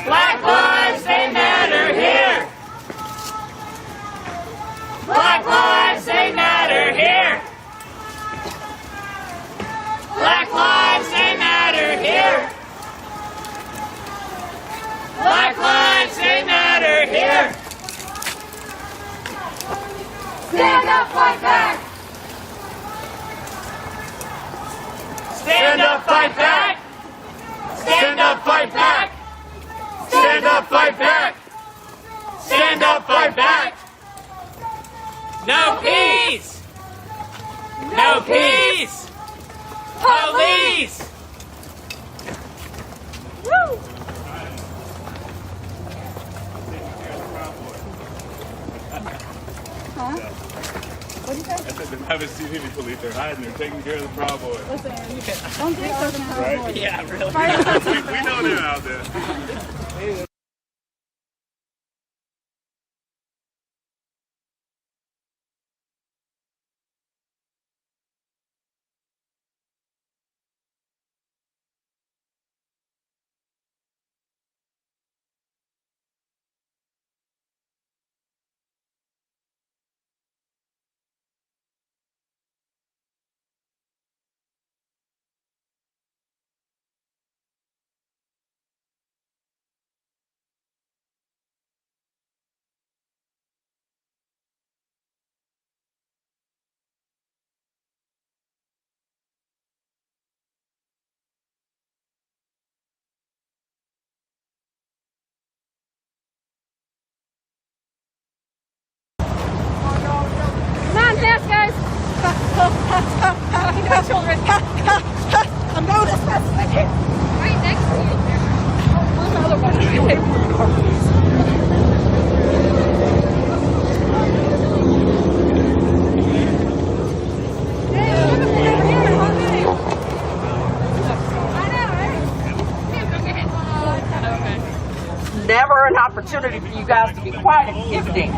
Black lives, they matter here! Black lives, they matter here! Black lives, they matter here! Black lives, they matter here! Stand up, fight back! Stand up, fight back! Stand up, fight back! Stand up, fight back! Stand up, fight back! No peace! No peace! Police! Woo! Huh? What did you say? I said they haven't seen any police. They're hiding. They're taking care of the Proud Boys. Listen, don't get so Right? Yeah, really. We know they're out there. guys. You got children. I'm going as fast as I can. Right next to you. Where's the other one? Never an opportunity for you guys to be quiet and gifting.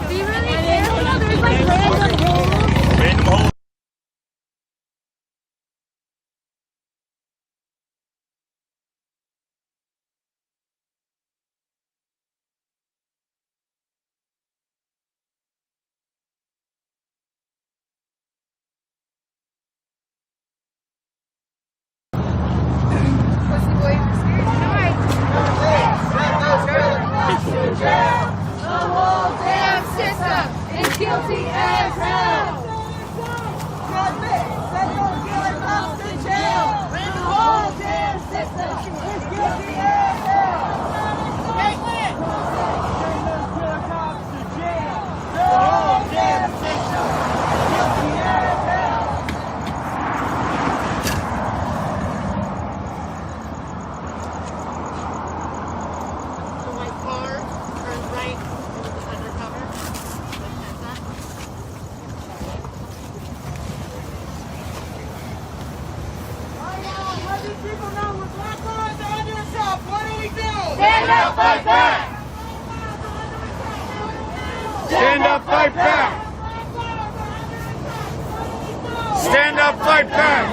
Do you really care? There's like random holes. Guilty as hell! Send those killer cops to jail! The whole damn system is guilty as hell! Send those killer cops to jail! The whole damn system is guilty as hell! The white car turns right into the undercover. People know when black lives are under assault. What do we do? Stand up, fight back! Stand up, fight back! Stand up, fight back!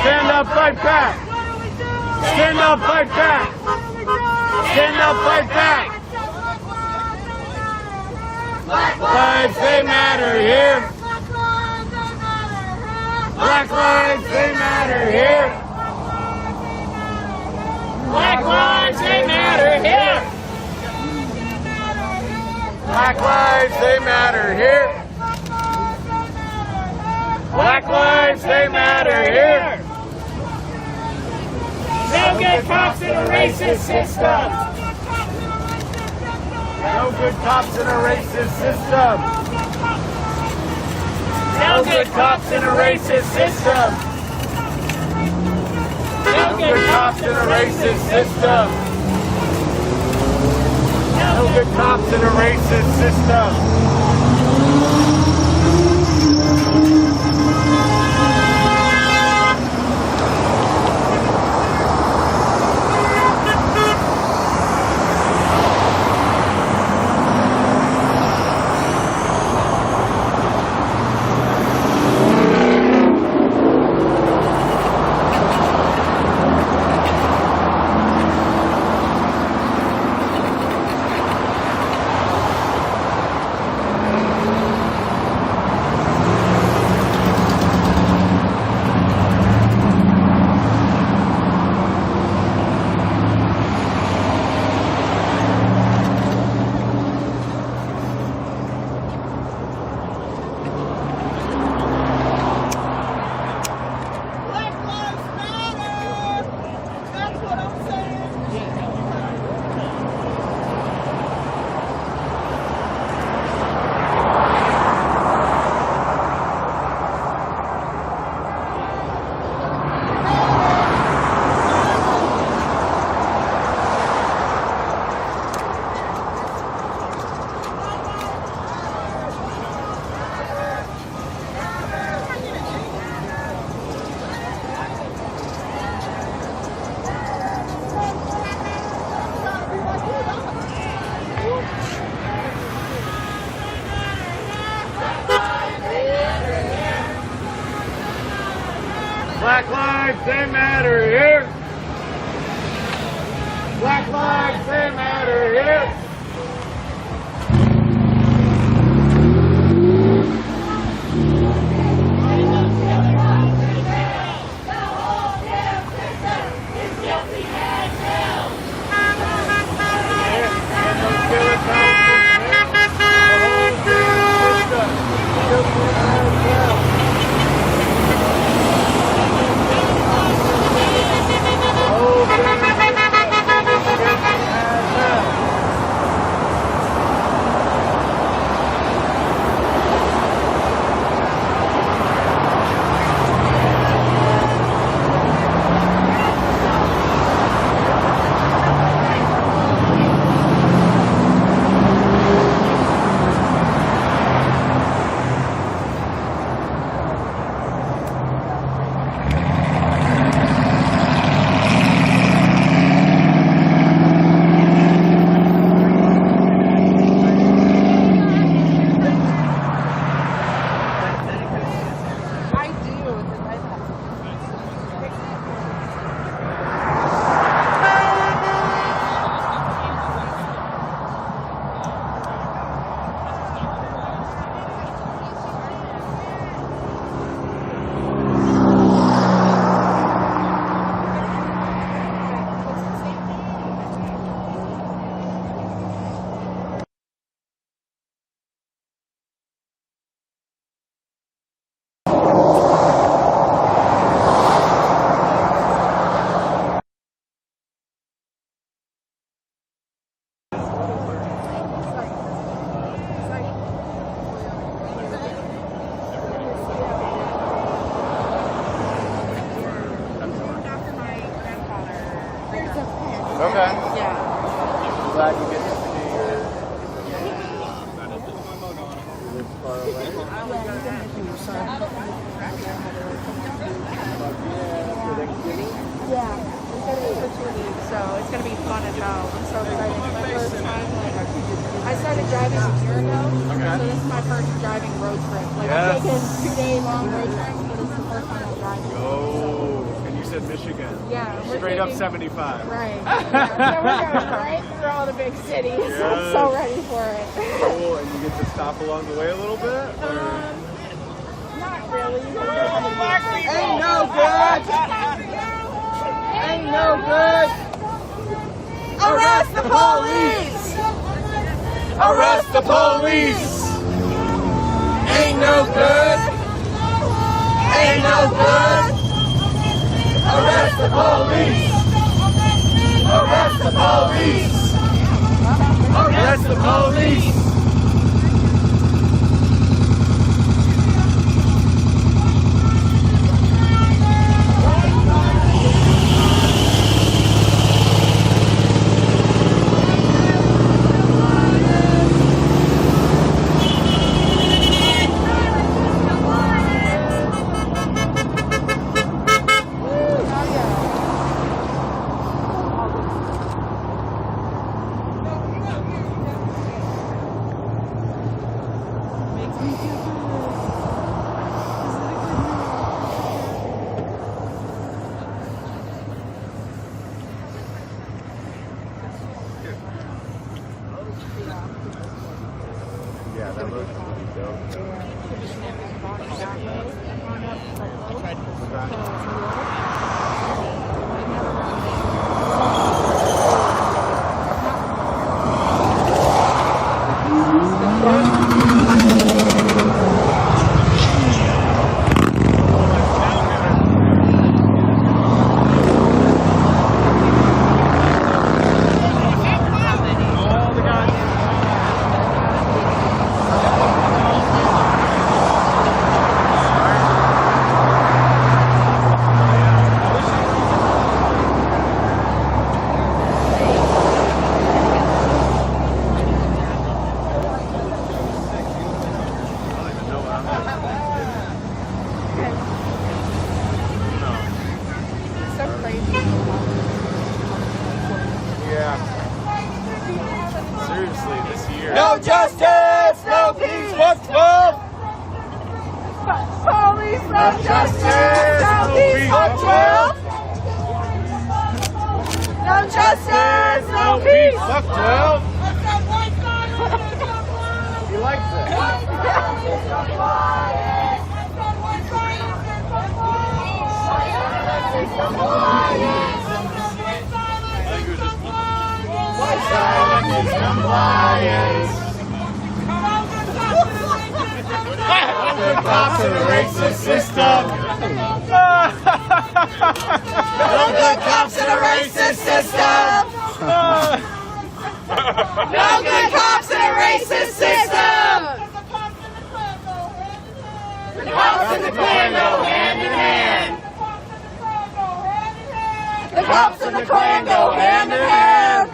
Stand up, fight back! Stand up, fight back! Stand up, fight back! Black lives, they matter here! Black lives, they matter here! Black lives, they matter here! Black lives, they matter here! Black lives, they matter here! No good cops in a racist system. No good cops in a racist system. No good cops in a racist system. No good cops in a racist system. No good cops in a racist system. Black lives, they matter here. Black lives, they matter here. Okay. Yeah. Glad you get to see your. Yeah. So it's gonna be fun as hell. I'm so excited. My first time, I started driving a year ago. So this is my first driving road trip. I've taken 2-day-long road trips, but this is the first time I'm driving. Oh, and you said Michigan. Yeah. Straight up 75. Right. Yeah. So we're going right through all the big cities. Yes. I'm so ready for it. Cool. And you get to stop along the way a little bit? Not really. Ain't no good. Ain't no good. Arrest the police! Arrest the police! Ain't no good! Ain't no good! Arrest the police! the police! Arrest the police! Yeah, that looks really dope. Seriously, this year. No justice, no peace, fuck 12. Police, no justice, no peace, fuck 12. No justice, no peace, fuck 12. He likes Silence is compliance. The cops are the racist system. No good cops in a racist system. No good cops in a racist system. The cops and the Klan go hand in hand. The cops and the Klan go hand in hand.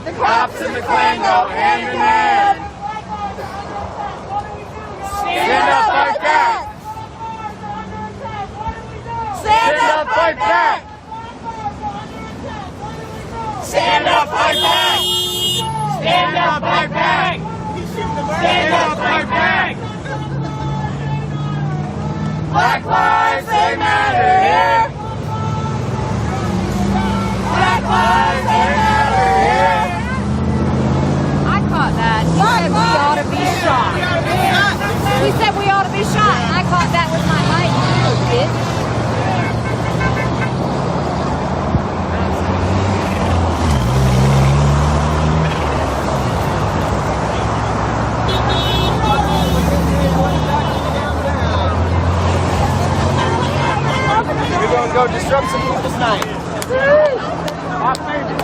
The cops and the Klan go hand in hand. Stand up, fight back. Stand up, fight back. Stand up, fight back. Stand up, fight back. Stand up, fight back. Black lives, they matter here. Black lives, they matter here. I caught that. He said we ought to be shot. He said we ought to be shot, and I caught that with my mic, you little bitch. We're going to go disrupt some people's night. My favorite.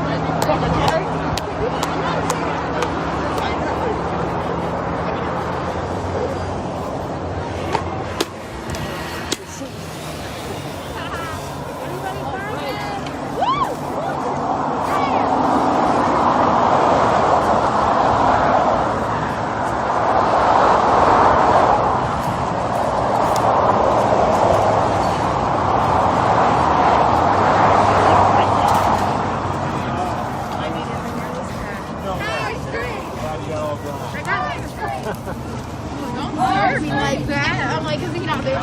Like that. I'm like, is he not there?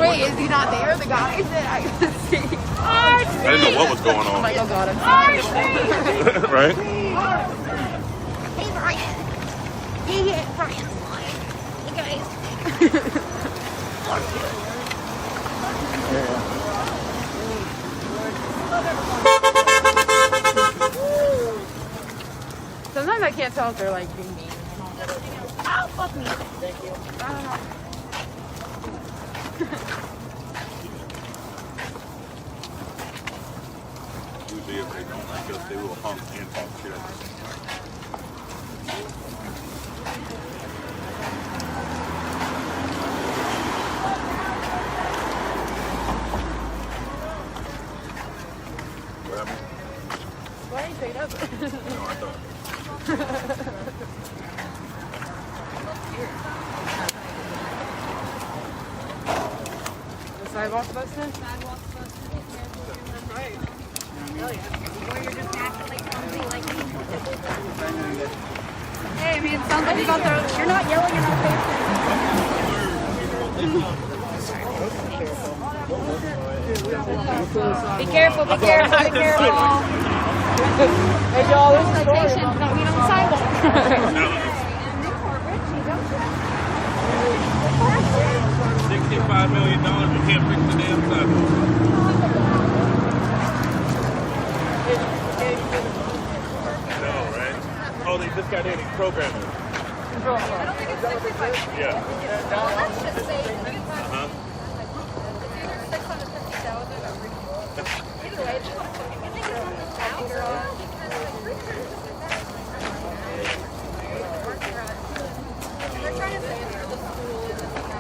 Wait, is he not there? The guy said I could see. I didn't know what was going on. I'm like, oh god, I'm Right? Hey, Brian. Yeah, Brian's lying. Hey, guys. Sometimes I can't tell if they're like being mean. Oh, fuck me. Thank you. I don't know. because they will honk and talk shit at the same time. What happened? Why are you paid up? No, I thought. The sidewalk busted? Right. Oh yeah. Or you're just naturally clumsy like me. Hey, I mean, it sounds like you got the. You're not yelling in our faces. Be careful, be careful, be careful. Hey, y'all, this is Citations don't mean on the sidewalk. $65 million, you can't fix the damn sidewalk. No, right? Oh, they just got in and programmed it. I don't think it's 65. Yeah. Well, let's just say it's either 650,000 or either way, it's I think it's on the south or they're trying to say it's the school and that.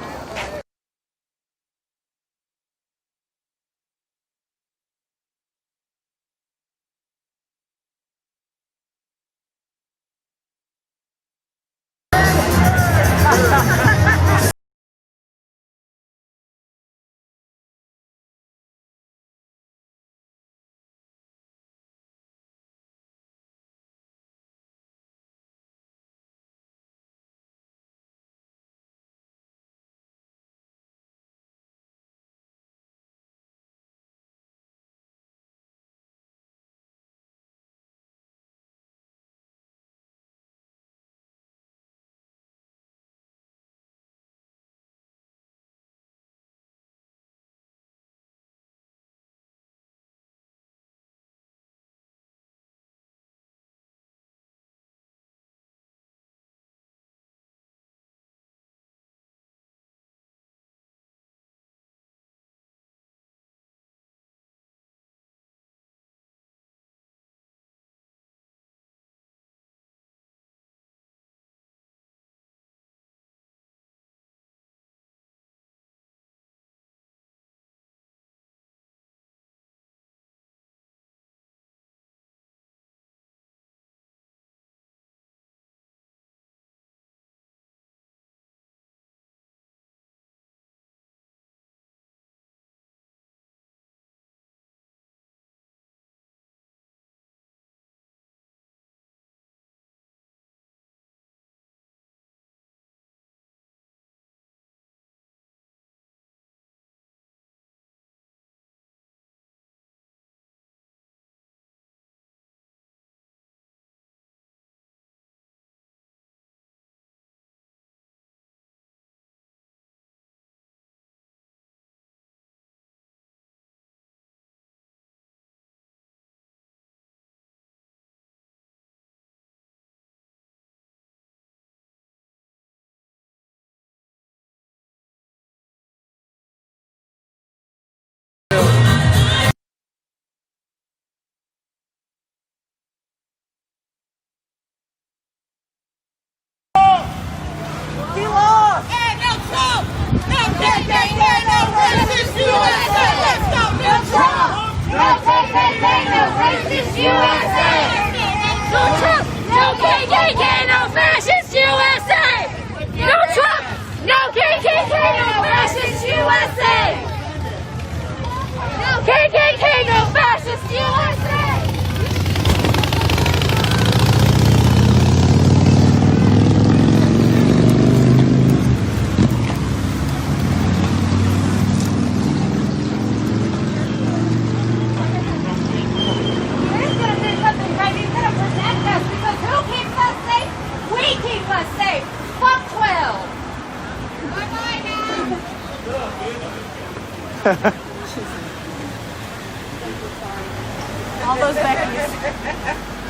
All those Beckys.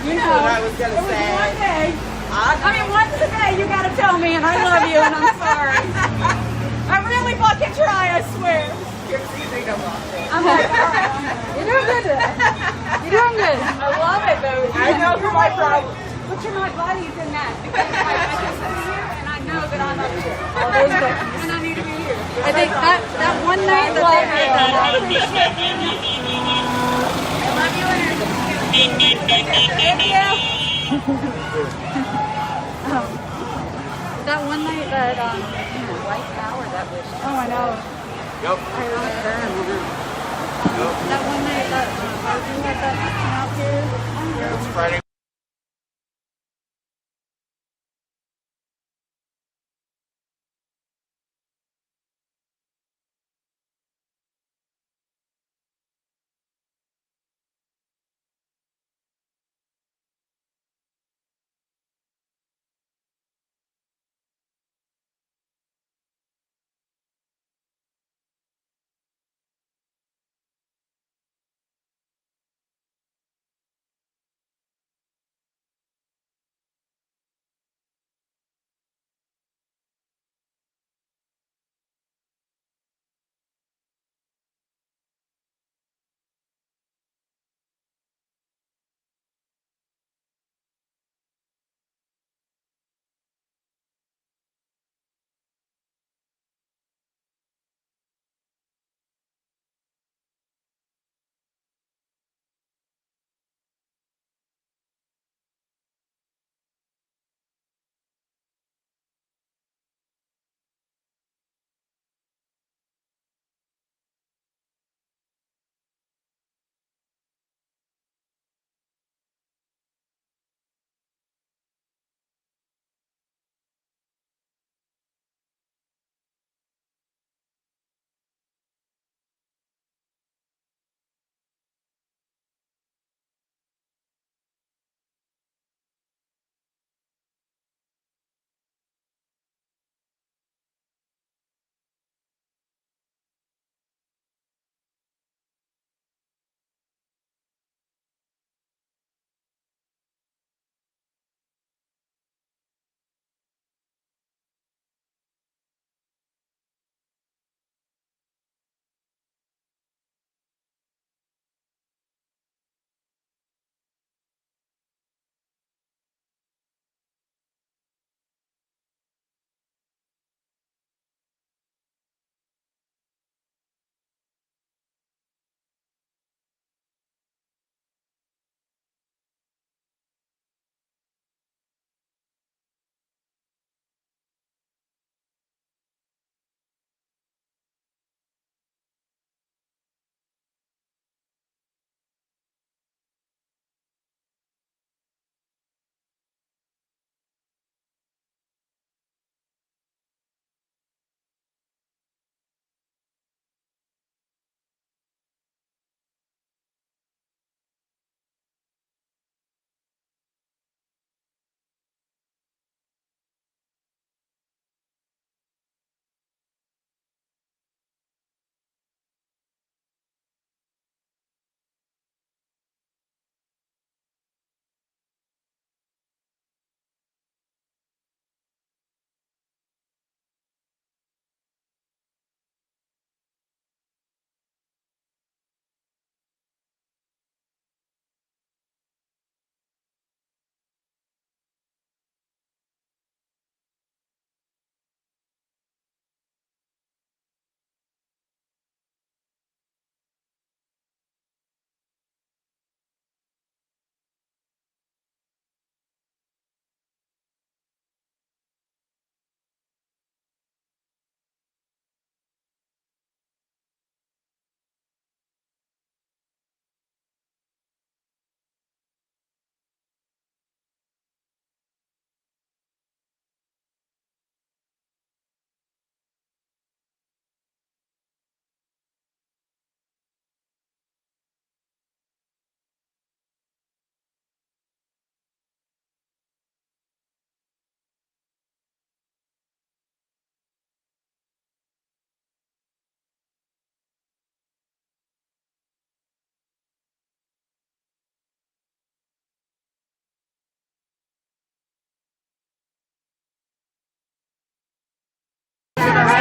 You know, what I was gonna it was say. one day. I mean, once a day you gotta tell me, and I love you, and I'm sorry. I really fucking try, I swear. I'm like, you're doing good today. You're doing good. I love it. vote. I know for my problem. But you're not glad you did that because I just sit here and I know that I'm up here. And I need to be here. I think that one night that they had that one night that right now or that was I know. Yep. I remember. That one night that you had that out here. It's Friday.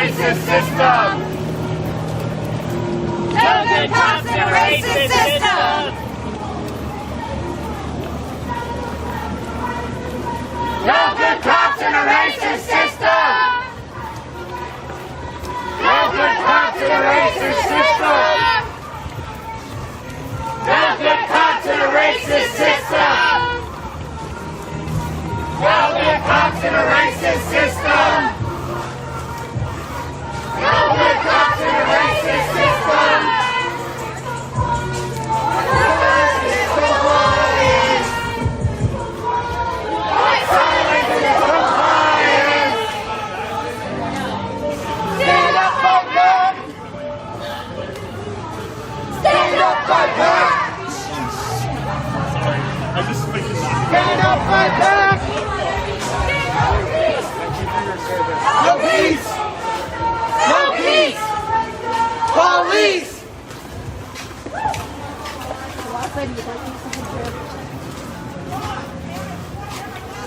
racist system! No good cops in a racist system! No good cops in a racist system. No good cops in a racist system. No good cops in a racist system. No good cops in a racist system. No good cops in a racist system. Stand up, fight back! Stand up, fight back! Stand up, fight back! No peace! No peace! Police!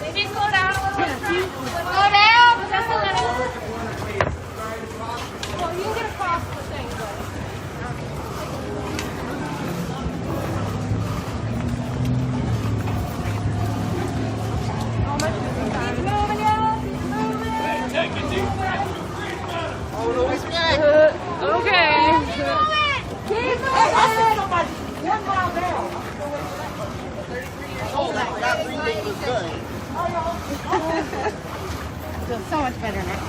Maybe slow down a little bit. Slow down, just a little. Well, you can get across the thing, but. Keep moving, y'all. Keep moving. Take a deep breath. Okay. Keep moving. 1 mile down. Feels so much better now.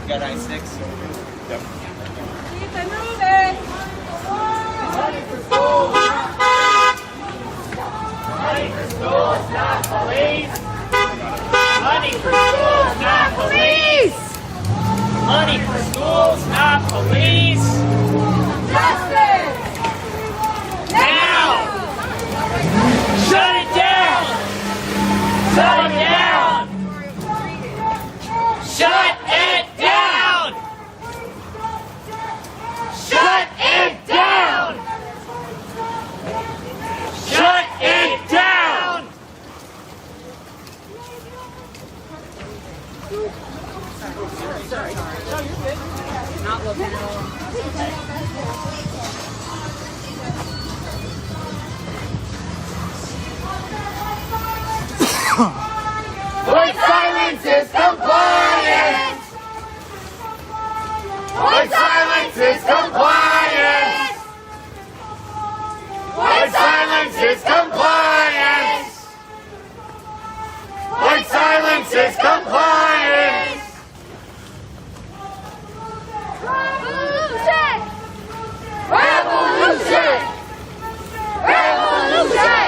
Got I-6? Yep. Keep it moving. Money for schools, not police. Money for schools, not police. Money for schools, not police. Justice. Now. Shut it down. Shut it down. Shut it down. Shut it down. Shut it down. Not looking at all. White silence is compliance. White silence is compliance. White silence is compliance. White silence is compliance. Revolution! Revolution! Revolution!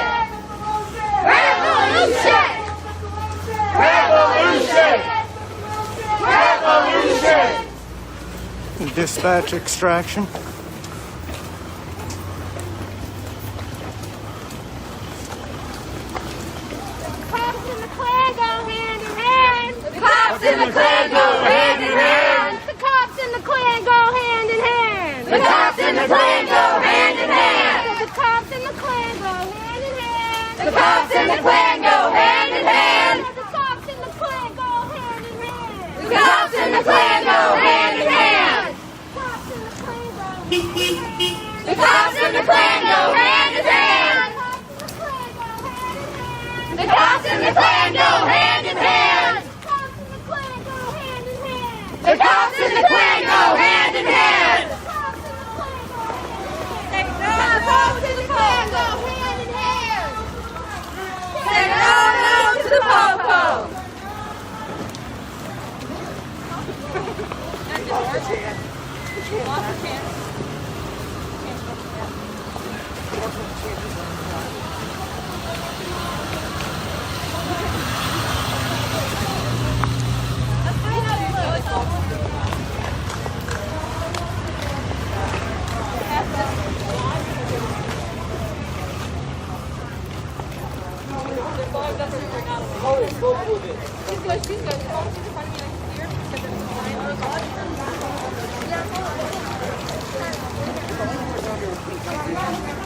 Revolution! Revolution! Revolution! Dispatch extraction. Cops and the Klan go hand in hand. The cops and the Klan go hand in hand. The cops and the Klan go hand in hand. The cops and the Klan go hand in hand. The cops and the Klan go hand in hand. The cops and the Klan go hand in hand. The cops and the Klan go hand in hand. The cops and the Klan go hand in hand. The cops and the Klan go hand in hand. The cops and the Klan go hand in hand. The cops and the Klan go hand in hand. The cops and the Klan go hand in hand. Say no to the po-po.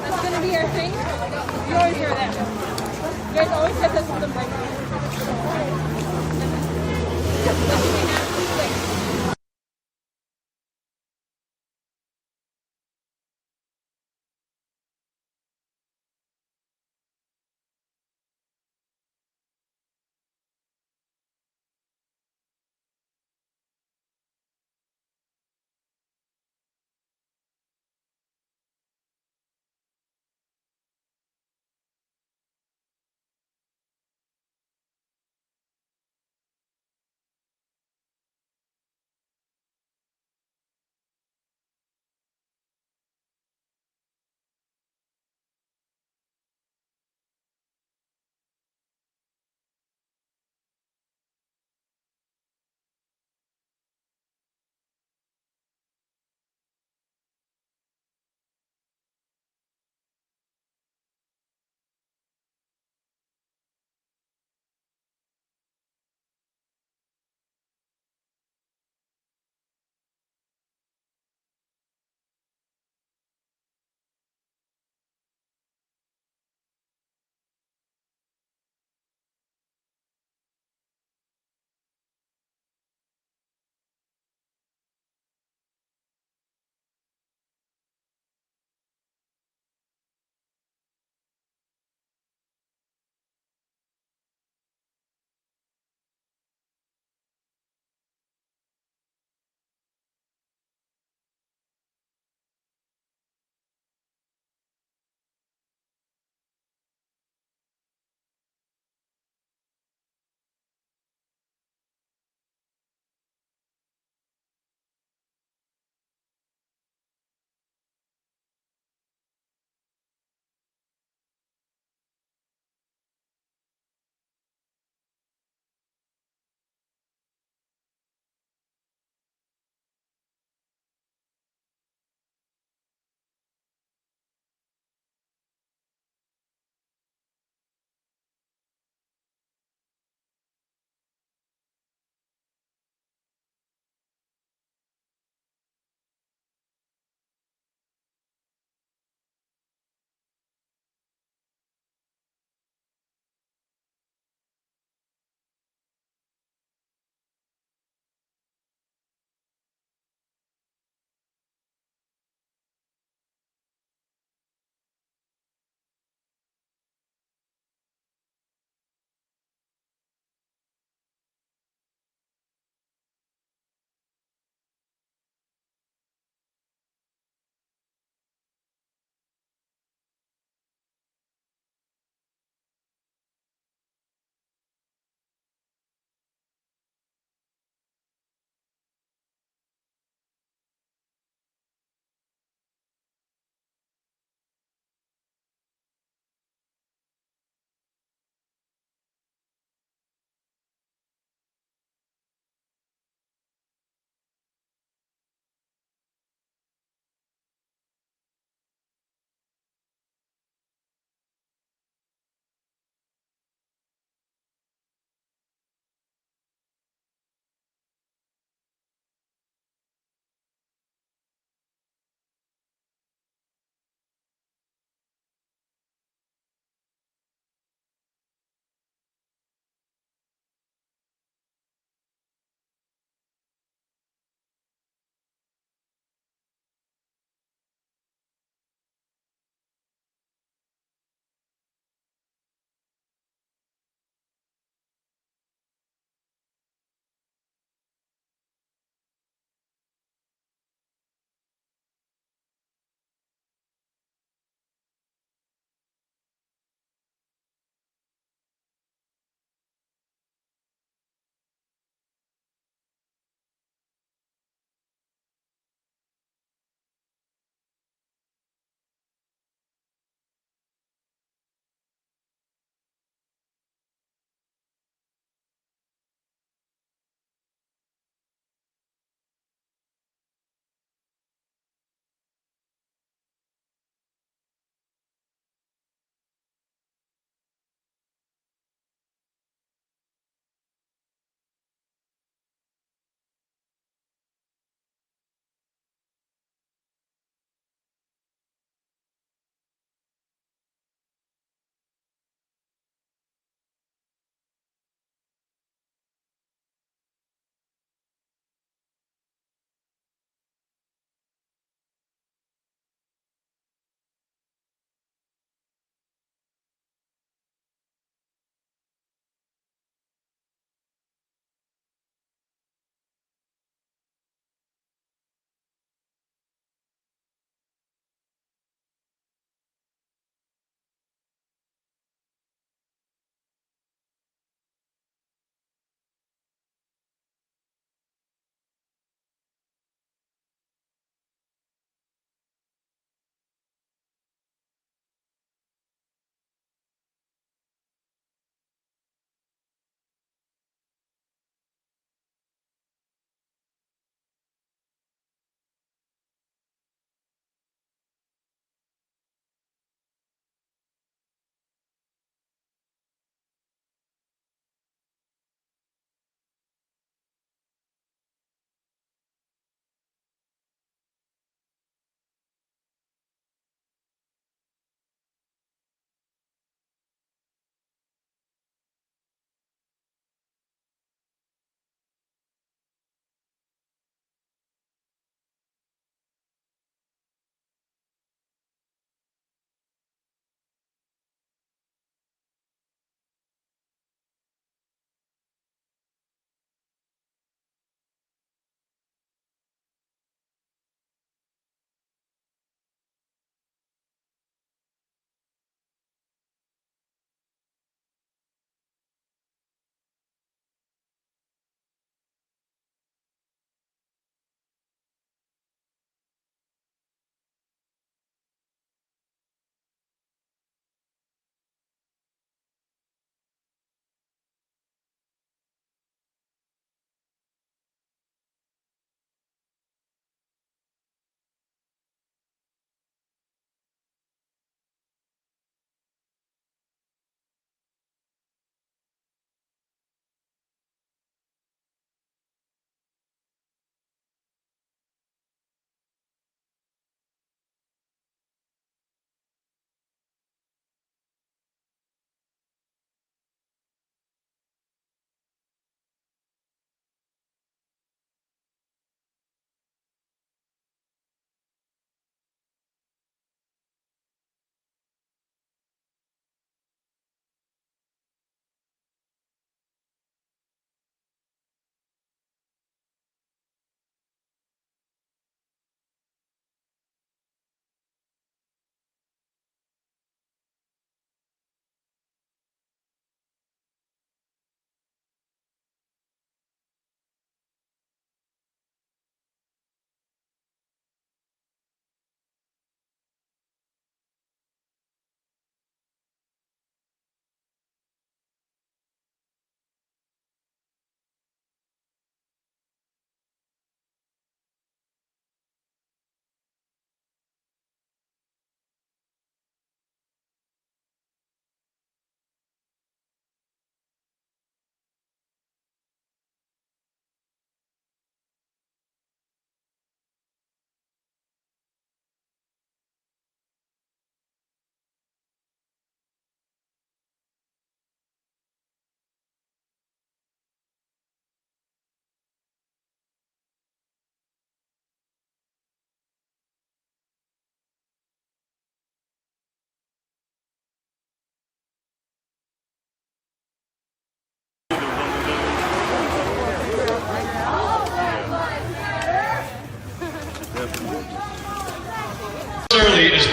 That's gonna be our thing. You always hear that. guys always said this was the break.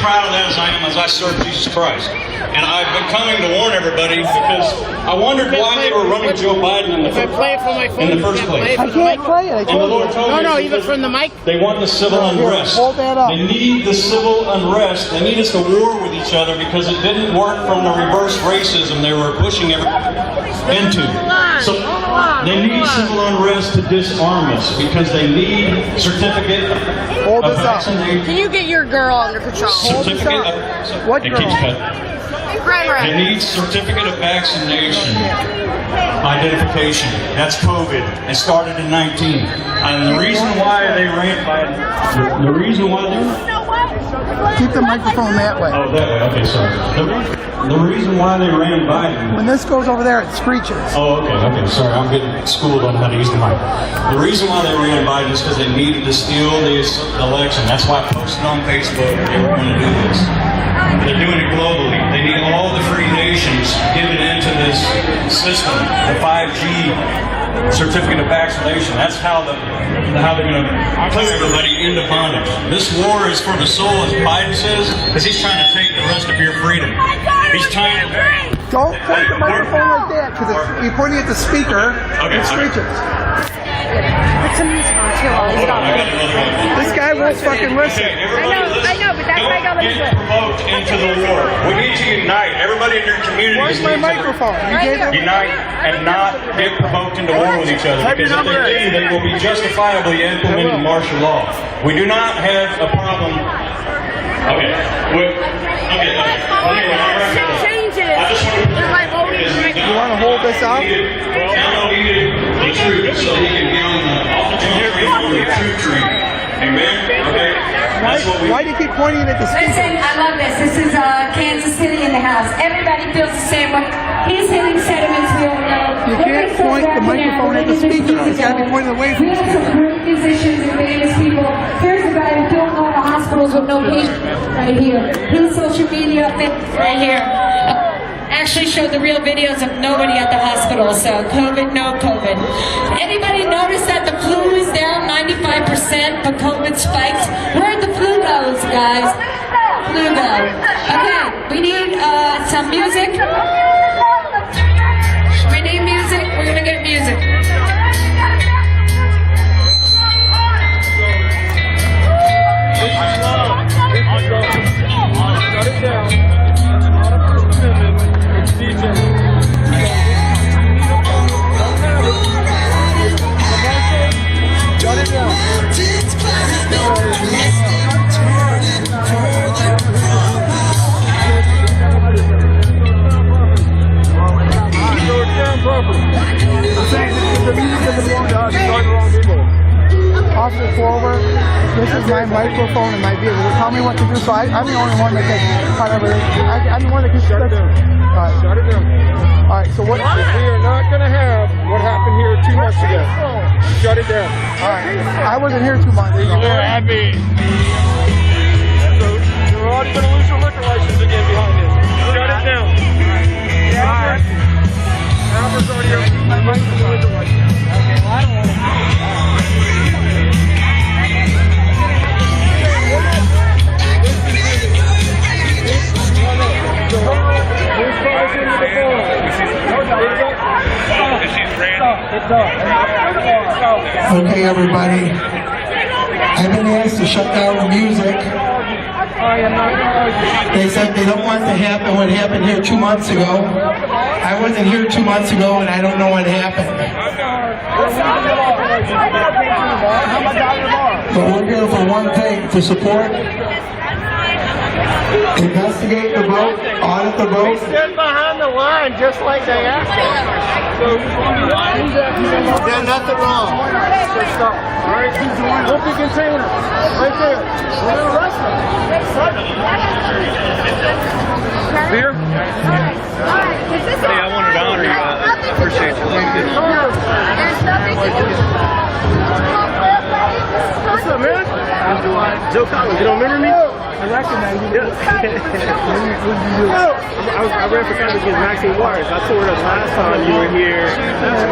proud of that as I serve Jesus Christ. And I've been coming to warn everybody because I wondered why they were running Joe Biden in the first place. I can't play it. And the Lord told me, No, even from the mic. they want the civil unrest. Hold that up. They need the civil unrest. They need us to war with each other because it didn't work from the reverse racism they were pushing everybody into. So they need civil unrest to disarm us because they need certificate of vaccination. Can you get your girl under control? Certificate of, What it girl? keeps cutting. They need certificate of vaccination identification. That's COVID. It started in 19. And the reason why they ran Biden, the reason why they... Keep the microphone that way. Oh, that way. Okay, sorry. The reason why they ran Biden... When this goes over there, it screeches. Oh, okay, sorry. I'm getting schooled on how to use the mic. The reason why they ran Biden is because they needed to steal this election. That's why I posted on Facebook they were going to do this. They're doing it globally. They need all the free nations given into this system, the 5G certificate of vaccination. That's how they're going to put everybody into bondage. This war is for the soul, as Biden says, because he's trying to take the rest of your freedom. He's trying to... Don't point the microphone like that, because you're pointing at the speaker, Okay, it screeches. Put some music on too. This guy won't fucking listen. I know, but that's why I gotta listen. Get provoked into the war. We need to unite. Everybody in your community. Where's my microphone? Unite and not get provoked into war with each other. Because if they do, they will be justifiably implementing martial law. We do not have a problem. Okay. Change it. You want to hold this out? The truth, so he can be off the tree on the truth tree. Amen? Okay? Why do you keep pointing at the speaker? Listen, I love this. This is Kansas City in the house. Everybody feels the same way. He's hitting sediments we all know. You can't point the microphone at the speaker. It's got to be pointed away from the speaker. We have some great musicians and famous people. Here's a guy who don't know the hospitals with no patients right here. His social media right here. Actually showed the real videos of nobody at the hospital, so COVID, no COVID. Anybody notice that the flu is down 95%, but COVID spiked? Where'd the flu go, guys? Flu go. Okay, we need some music. We need music. We're gonna get music. Officer Clover, this is my microphone and my vehicle. Tell me what to do, so I'm the only one that can cut everything. I'm the one that can shut it down. Shut it down. All right, so what? We are not going to have what happened here 2 months ago. Shut it down. All right, I wasn't here 2 months ago. You're happy. So you're already going to lose your liquor license again behind this. Shut it down. All right. Albert's already over my liquor license. Okay, well, I don't want to. Okay, everybody. I've been asked to shut down the music. They said they don't want to happen what happened here 2 months ago. I wasn't here 2 months ago, and I don't know what happened. But we're here for one thing, to support, investigate the vote, audit the vote. We stood behind the line just like they asked us. So, there's nothing wrong. So stop. All right? Empty container. Right there. We're going to arrest them. Beer? Hey, I wanted to honor you. I appreciate you. Thank you. What's up, man? Joe Collins. You don't remember me? I recognize you. What did you do? I ran for Congress against Maxine Waters. I toured up last time you were here. We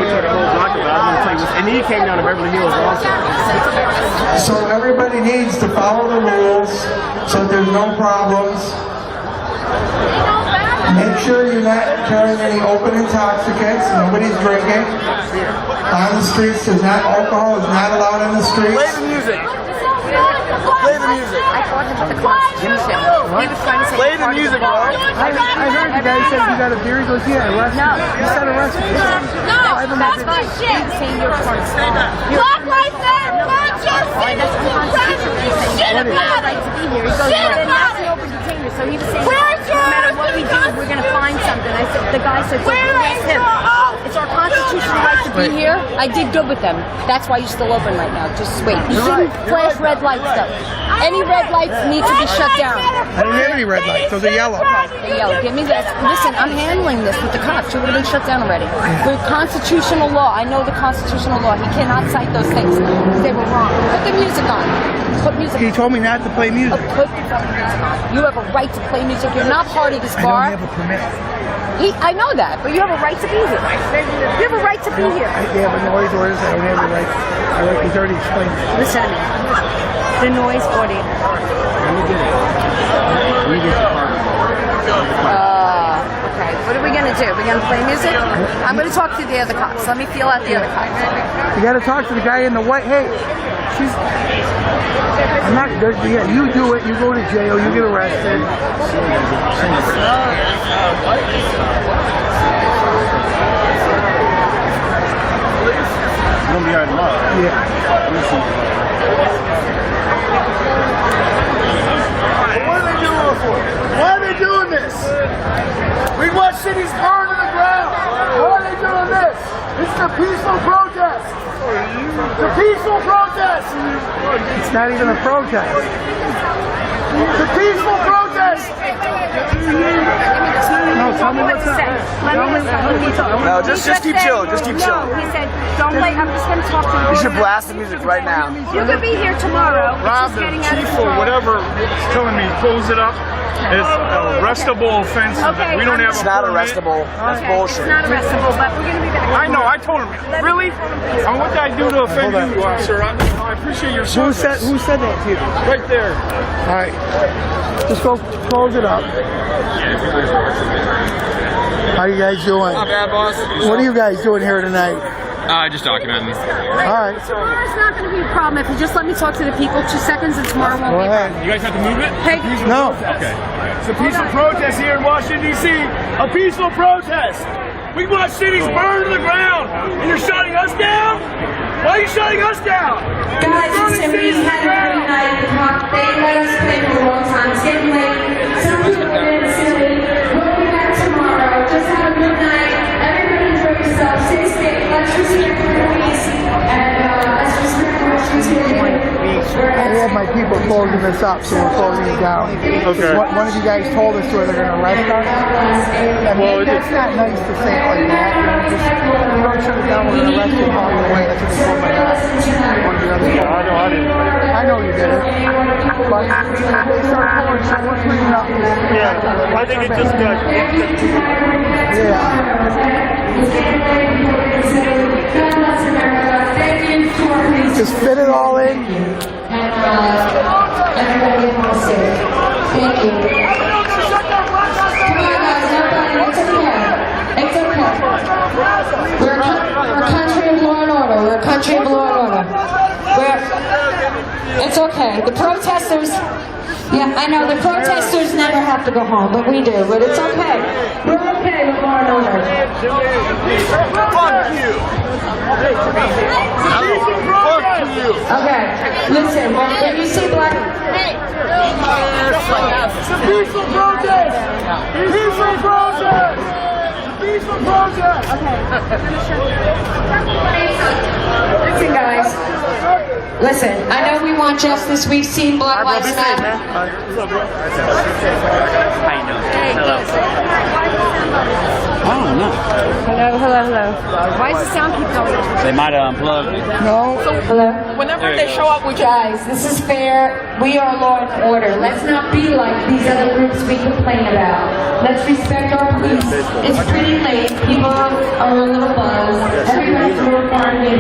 toured a whole block of it. I'm going to tell you this. And then you came down to Beverly Hills also. So everybody needs to follow the rules so there's no problems. Make sure you're not carrying any open intoxicants. Nobody's drinking. On the streets, alcohol is not allowed in the streets. Play the music. Play the music. I taught him the Constitution. He was trying to say play the music, bro. I heard the guy said you got a beer. He goes, yeah, arrested. No. He said arrested. No, that's bullshit. Saying you're part of Black lives matter. Want your citizens. Shit about it. He goes, we're not an open container. So he was saying, no matter what we do, we're going to find something. I said, the guy said, arrest him. It's our constitutional right to be here. I did good with them. That's why you're still open right now. Just wait. You shouldn't flash red lights, though. Any red lights need to be shut down. I don't have any red lights. Those are yellow. They're yellow. Give me this. Listen, I'm handling this with the cops. You would have been shut down already. The constitutional law. I know the constitutional law. He cannot cite those things. They were wrong. Put the music on. Put music on. He told me not to play music. Put the fucking music on. You have a right to play music. You're not part of this bar. I don't have a permit. I know that, but you have a right to be here. You have a right to be here. They have a noise ordinance. I don't have a right. He's already explained it. Listen to me. The noise ordinance. Okay. What are we gonna do? We're gonna play music? I'm gonna talk to the other cops. Let me feel out the other cops. You gotta talk to the guy in the white. Hey, she's. I'm not. Yeah, you do it. You go to jail. You get arrested. You're going to be out tomorrow. Yeah. What are they doing it for? Why are they doing this? We want cities burned to the ground. Why are they doing this? It's the peaceful protest. The peaceful protest. It's not even a protest. The peaceful protest. No, tell me what's up. No, just keep chilling. Just keep chilling. No, he said, don't wait. I'm just gonna talk to you. You should blast the music right now. You could be here tomorrow. Rob, the chief or whatever is telling me close it up. It's an arrestable offense. Okay, We don't have It's a not permit. arrestable. That's Okay, bullshit. It's not arrestable, but we're gonna be back. I know. I told him. Really? And what did I do to offend you, sir? I appreciate your service. Who said that to you? Right there. All right. Just go close it up. How you guys doing? Not bad, boss. What are you guys doing here tonight? Just documenting. All right. Tomorrow's not going to be a problem if you just let me talk to the people 2 seconds and tomorrow won't Go be a ahead. problem. You guys have to move it? Hey. No. Okay. It's a peaceful protest here in Washington, D.C. A peaceful protest. We want cities burned to the ground. And you're shutting us down? Why are you shutting us down? Guys, listen, we had a great night. They let us play for a long time. It's getting late. Some people are in the city. We'll be back tomorrow. Just have a good night. Everybody enjoy yourself. Stay safe. Let's respect the police. And let's respect Washington. I have my people closing this up, so we're closing it down. Okay. One of you guys told us where they're going to arrest us. I mean, that's not nice to say it like that. You don't shut it down, we're going to arrest you all the way. That's what they told my dad. One of the other guys. I know you did it. But they start pulling shit, we're cleaning up. Yeah, I think it just got... Just fit it all in. Everybody else safe. Thank you. Come on, guys. It's okay. We're a country of law and order. We're a country of law and order. It's okay. The protesters, yeah, I know the protesters never have to go home, but we do. But it's okay. We're okay with law and order. Fuck you. Fuck you. Okay, listen, when you see black... It's a peaceful protest. Peaceful protest. Peaceful protest. Listen, guys. Listen, I know we want justice. We've seen Black Lives Matter. How you doing? Hello. I don't know. Hello. Why does the sound keep going? They might have unplugged me. No. Hello. Whenever they show up with guys, this is fair. We are law and order. Let's not be like these other groups we complain about. Let's respect our police. It's pretty late. People are a little buzzed. Everybody's a little far away.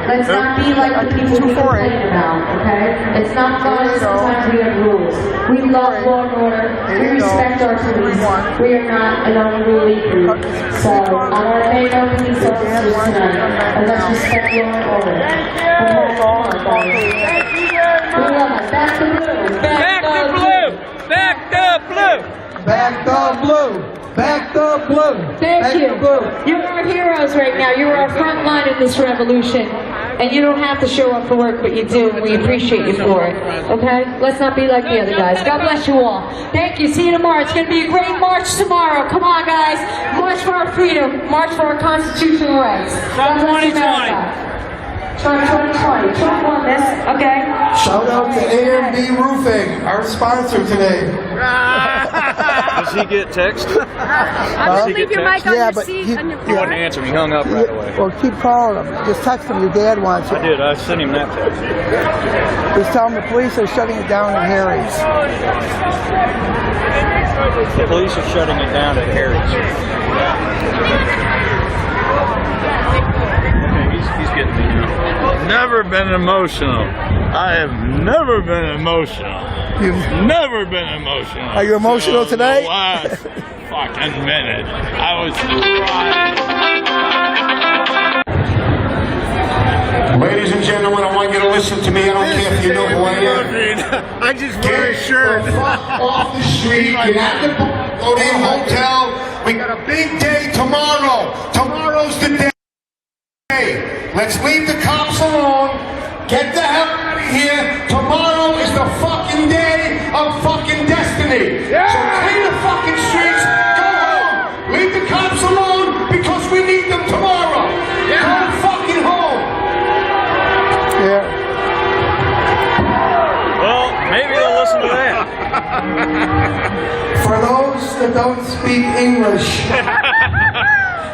Let's not be like the people we complain about, okay? It's not fun. Sometimes we have rules. We love law and order. We respect our police. We are not an unruly group. So I want to thank our police officers tonight. And let's respect law and order. Okay? Come on, guys. We love it. Back the blue. Back the blue. Back the blue. Back the blue. Back the blue. Thank you. You're our heroes right now. You're our front line in this revolution. And you don't have to show up for work, but you do, and we appreciate you for it. Okay? Let's not be like the other guys. God bless you all. Thank you. See you tomorrow. It's going to be a great march tomorrow. Come on, guys. March for our freedom. March for our constitutional rights. God bless America. Trump 2020. Trump won this. Okay? Shout out to AMB Roofing, our sponsor today. Does he get text? Just leave your mic on your seat. He wouldn't answer me. He hung up right away. Well, keep calling him. Just text him. Your dad wants you. I did. I sent him that text. Just tell him the police are shutting it down at Harry's. The police are shutting it down at Harry's. He's getting me now. Never been emotional. I have never been emotional. You've never been emotional. Are you emotional today? The last fucking minute. I was crying. Ladies and gentlemen, I want you to listen to me. I don't care if you know who I am. I just wear a shirt. Get the fuck off the street. Get out the go to your hotel. We got a big day tomorrow. Tomorrow's the day. Let's leave the cops alone. Get the hell out of here. Tomorrow is the fucking day of fucking destiny. So clean the fucking streets. Go home. Leave the cops alone because we need them tomorrow. Go fucking home. Yeah. Well, maybe they'll listen to that. For those that don't speak English,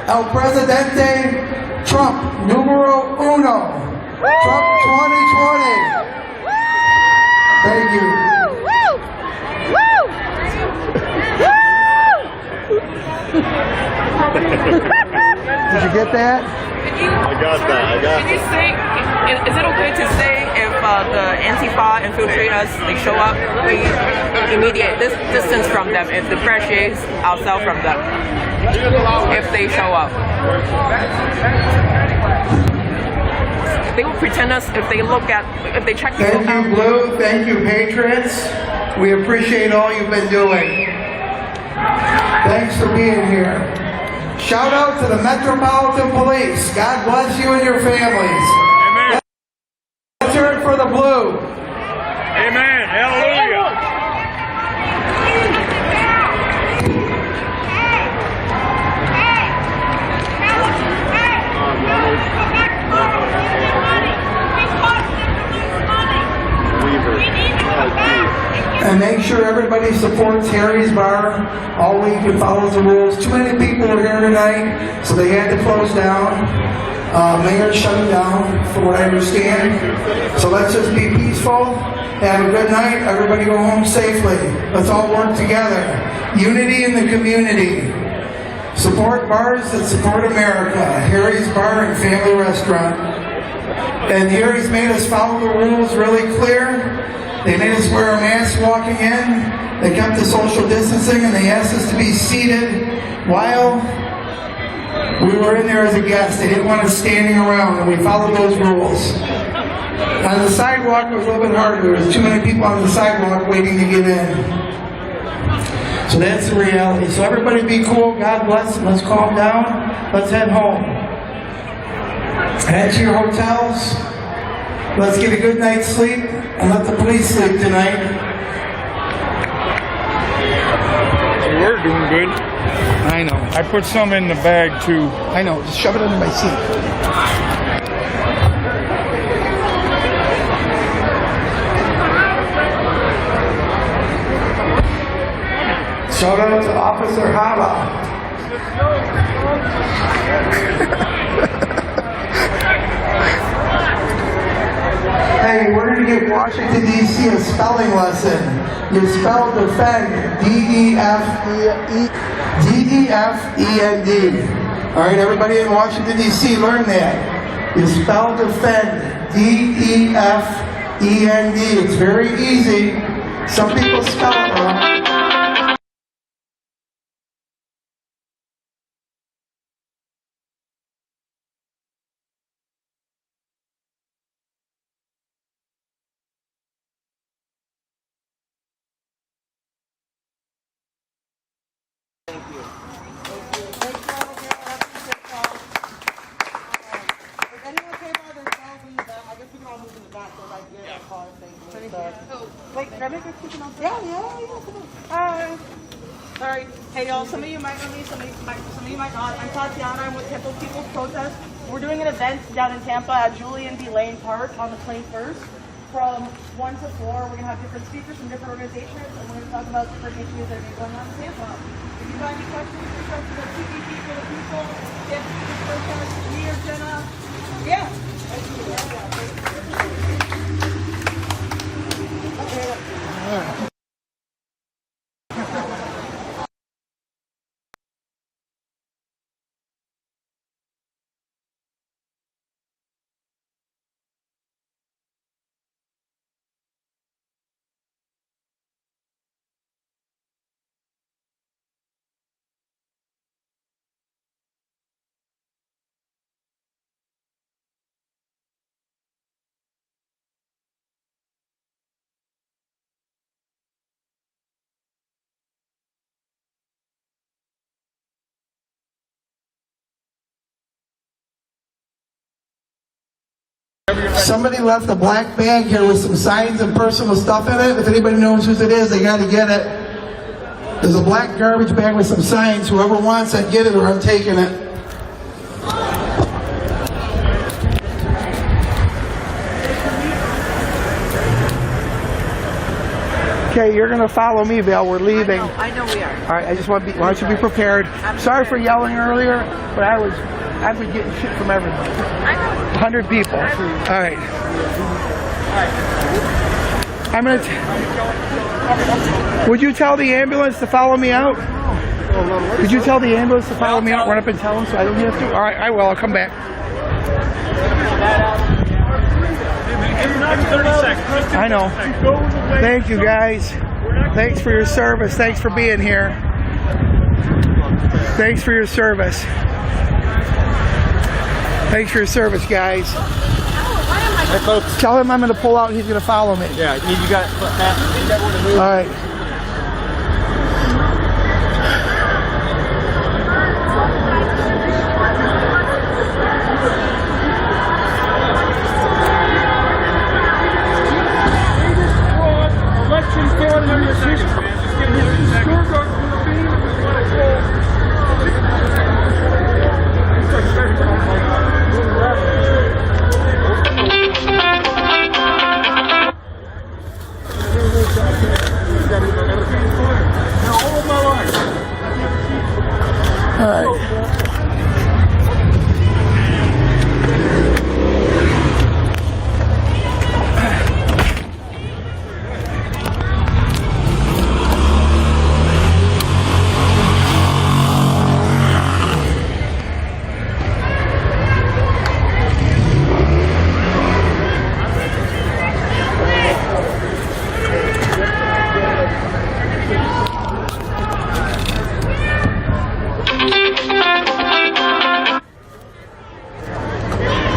El Presidente Trump, numero uno. Trump 2020. Thank you. Did you get that? I got that. I got Can you say, is it okay to say if the Antifa infiltrate us, they show up, we immediate distance from them and differentiate ourselves from them if they show up? They will pretend us if they look at, if they check people out. Thank you, Blue. Thank you, Patriots. We appreciate all you've been doing. Thanks for being here. Shout out to the Metropolitan Police. God bless you and your families. Amen. Let's hear it for the Blue. Amen. Hallelujah. And make sure everybody supports Harry's Bar all week and follows the rules. Too many people are here tonight, so they had to close down. Mayor shut them down, from what I understand. So let's just be peaceful. Have a good night. Everybody go home safely. Let's all work together. Unity in the community. Support bars that support America. Harry's Bar and Family Restaurant. And Harry's made us follow the rules really clear. They made us wear a mask walking in. They kept the social distancing and they asked us to be seated while we were in there as a guest. They didn't want us standing around, and we followed those rules. On the sidewalk, it was a little bit harder. There was too many people on the sidewalk waiting to get in. So that's the reality. So everybody be cool. God bless. Let's calm down. Let's head home. Head to your hotels. Let's get a good night's sleep and let the police sleep tonight. We're doing good. I know. I put some in the bag too. I know. Just shove it under my seat. Shout out to Officer Hava. Washington, D.C. a spelling lesson. You spell defend, D-E-F-E-N-D. All right, everybody in Washington, D.C., learn that. You spell defend, D-E-F-E-N-D. It's very easy. Some people spell it wrong. Wait, can I make a chicken on? Yeah, come on. Hi. Sorry. Hey, y'all, some of you might know me, some of you might not. I'm Tatiana. I'm with Temple People's Protest. We're doing an event down in Tampa at Julian B. Lane Park on the 21st from 1 to 4. We're going to have different speakers from different organizations, and we're going to talk about different issues that are going on in Tampa. If you got any questions with respect to the TPP for the people, get the protest, me or Jenna. Yeah. Somebody left a black bag here with some signs and personal stuff in it. If anybody knows whose it is, they got to get it. There's a black garbage bag with some signs. Whoever wants it, get it or I'm taking it. Okay, you're going to follow me, Val. We're leaving. I know we are. All right, I just want you to be prepared. Sorry for yelling earlier, but I've been getting shit from everybody. 100 people. All right. I'm going to... Would you tell the ambulance to follow me out? Could you tell the ambulance to follow me out? Run up and tell them so I don't have to? All right, I will. I'll come back. 30 seconds. I know. Thank you, guys. Thanks for your service. Thanks for being here. Thanks for your service. Thanks for your service, guys. Hey, folks. Tell him I'm going to pull out and he's going to follow me. Yeah, you got that. All right. Election fraud in your system. All right.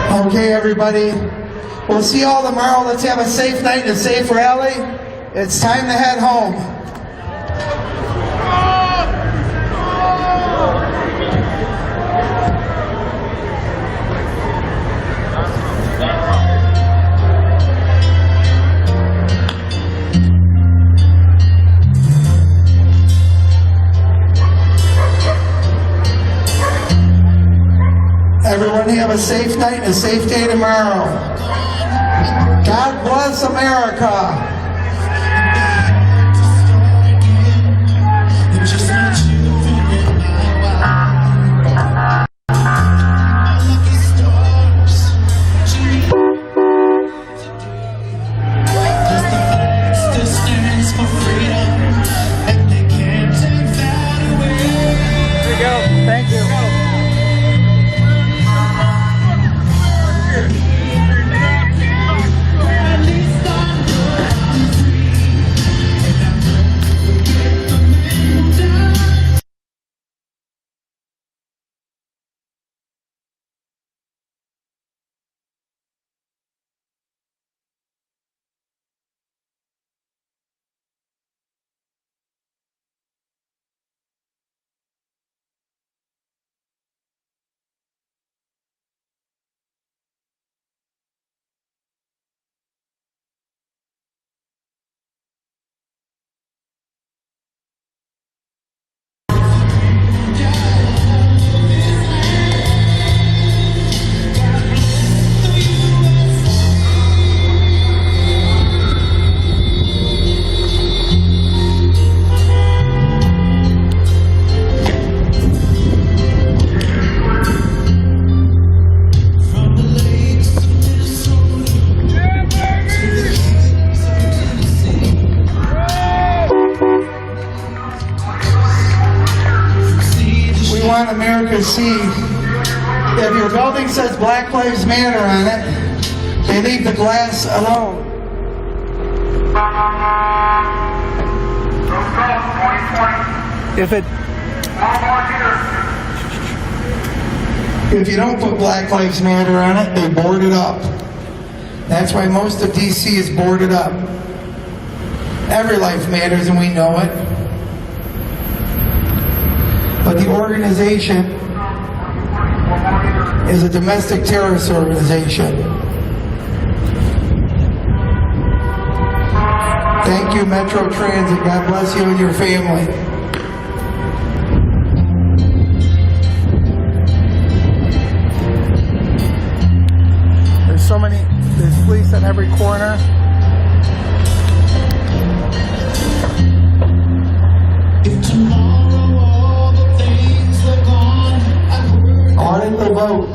Okay, everybody. We'll see you all tomorrow. Let's have a safe night and a safe rally. It's time to head home. Everyone have a safe night and a safe day tomorrow. God bless America. America see, if your building says Black Lives Matter on it, they leave the glass alone. If you don't put Black Lives Matter on it, they board it up. That's why most of DC is boarded up. Every life matters and we know it. But the organization is a domestic terrorist organization. Thank you, Metro Transit. God bless you and your family. There's so many, there's police at every corner. Audit the vote.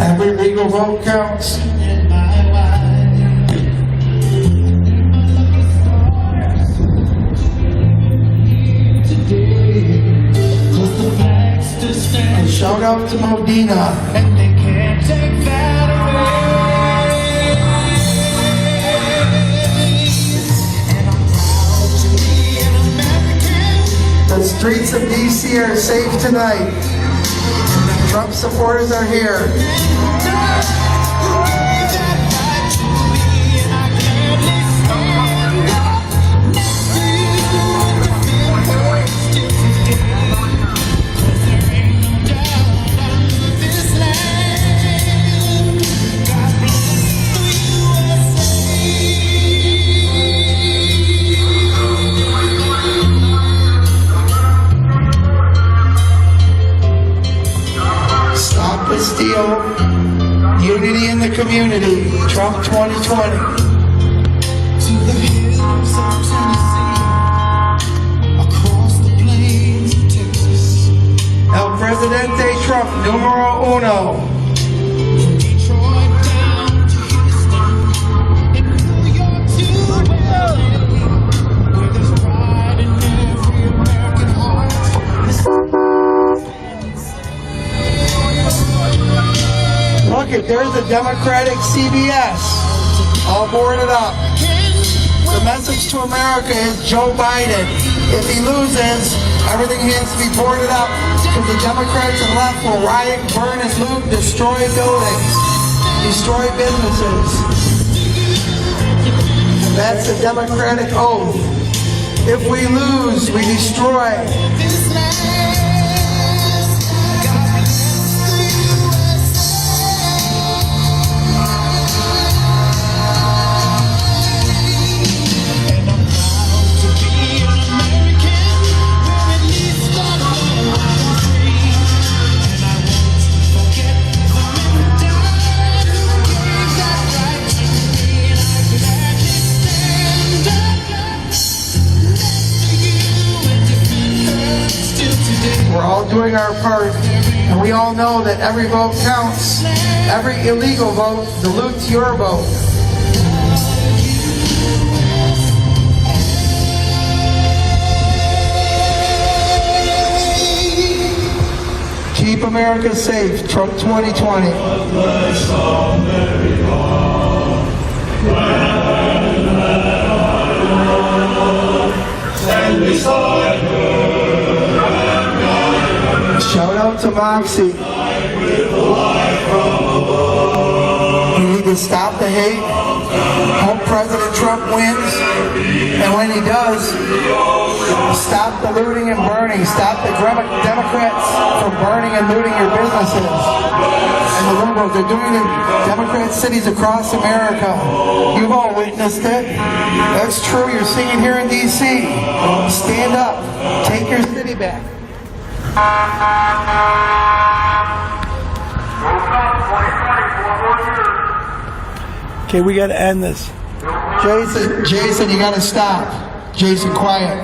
Every legal vote counts. And shout out to Modena. And they can't take that away. The streets of DC are safe tonight. Trump supporters are here. Steal unity in the community. Trump 2020. To the hills of Tennessee, across the plains of Texas. El Presidente Trump, numero uno. From Detroit down to Houston, in New York to LA, where there's pride in every American heart. Look, there's a Democratic CBS, all boarded up. The message to America is Joe Biden. If he loses, everything has to be boarded up because the Democrats and left will riot, burn, and loot, destroy buildings, destroy businesses. That's the Democratic oath. If we lose, we destroy. We're all doing our part, and we all know that every vote counts. Every illegal vote dilutes your vote. Keep America safe. Trump 2020. Shout out to Moxie. We need to stop the hate. Hope President Trump wins. And when he does, stop the looting and burning. Stop the Democrats from burning and looting your businesses. And the liberals, they're doing it in Democrat cities across America. You've all witnessed it. That's true. You're seeing it here in D.C. Stand up. Take your city back. Okay, we gotta end this. Jason, you gotta stop. Jason, quiet.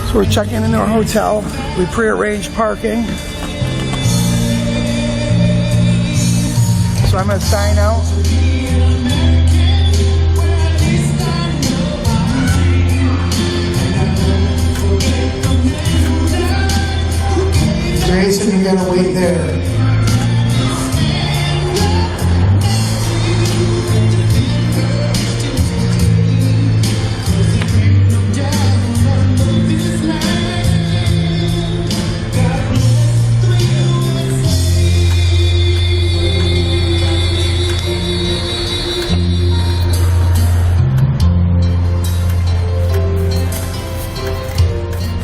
So we're checking into our hotel. We pre-arranged parking. So I'm going to sign out. Jason, you gotta wait there.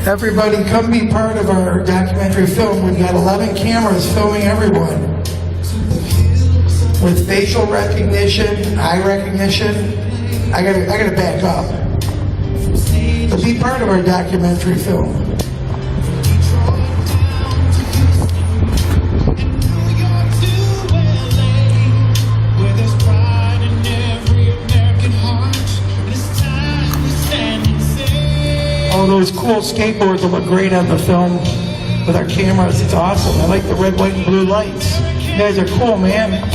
Everybody come be part of our documentary film. We've got 11 cameras filming everyone. With facial recognition, eye recognition. I gotta back up. But be part of our documentary film. Oh, those cool skateboards will look great on the film with our cameras. It's awesome. I like the red, white, and blue lights. You guys are cool, man.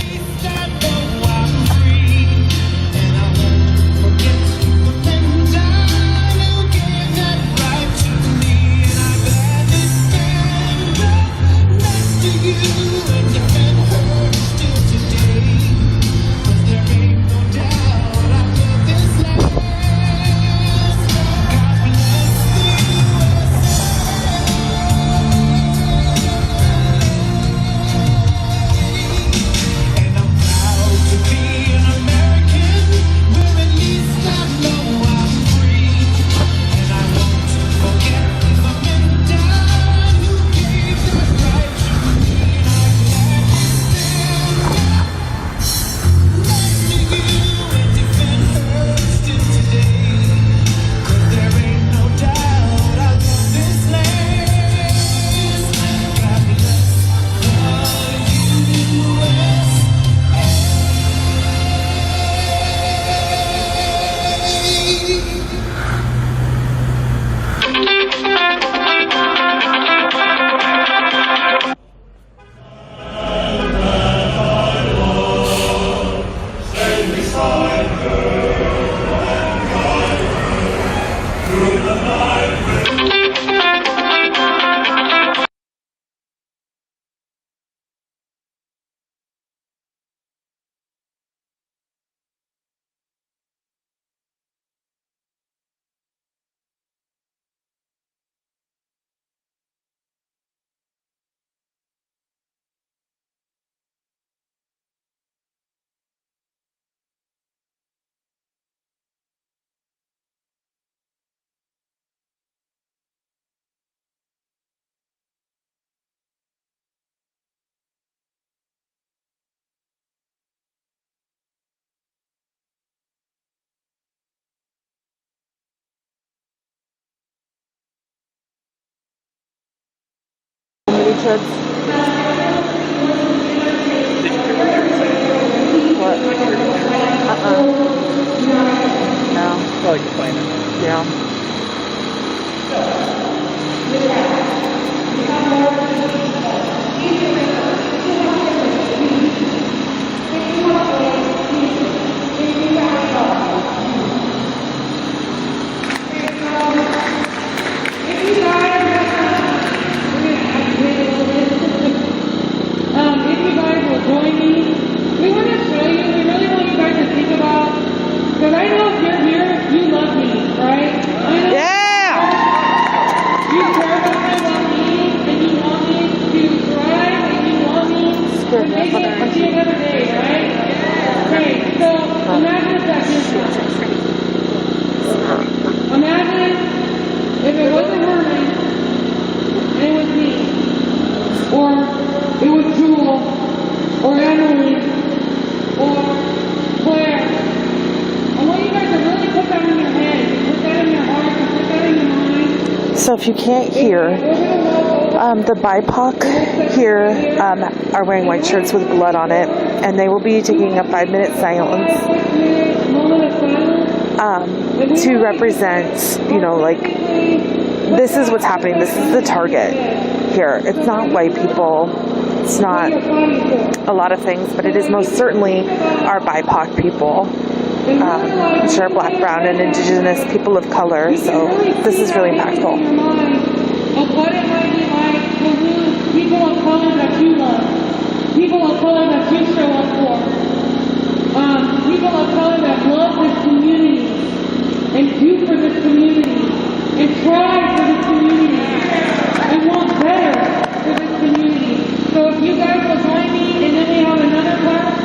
Kids. What? No. Oh, you're playing it. Yeah. So if you can't hear, the BIPOC here are wearing white shirts with blood on it, and they will be taking a 5-minute silence to represent, you know, like this is what's happening. This is the target here. It's not white people. It's not a lot of things, but it is most certainly our BIPOC people. Which are black, brown, and indigenous people of color. So this is really impactful. Of what it might be like to lose people of color that you love, people of color that you show up for, people of color that love this community and do for this community and try for this community and want better for this community. So if you guys will join me, and then we have another class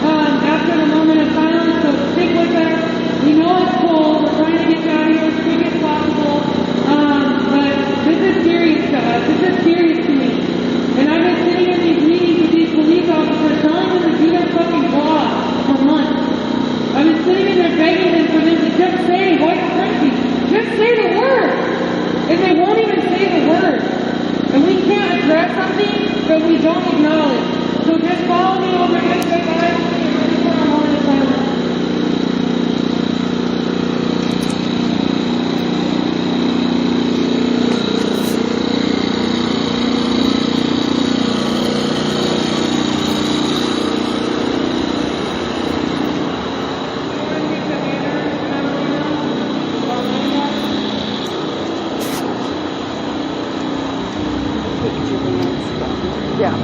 after the moment of silence, so stick with us. We know it's cold. We're trying to get you out of here as quick as possible. But this is serious to us. This is serious to me. And I've been sitting in these meetings with these police officers telling them to do their fucking job for months. I've been sitting in there begging them for them to just say white supremacy. Just say the word. And they won't even say the word. And we can't address something that we don't acknowledge. So just follow me over this way, guys. For a moment of silence. Yeah.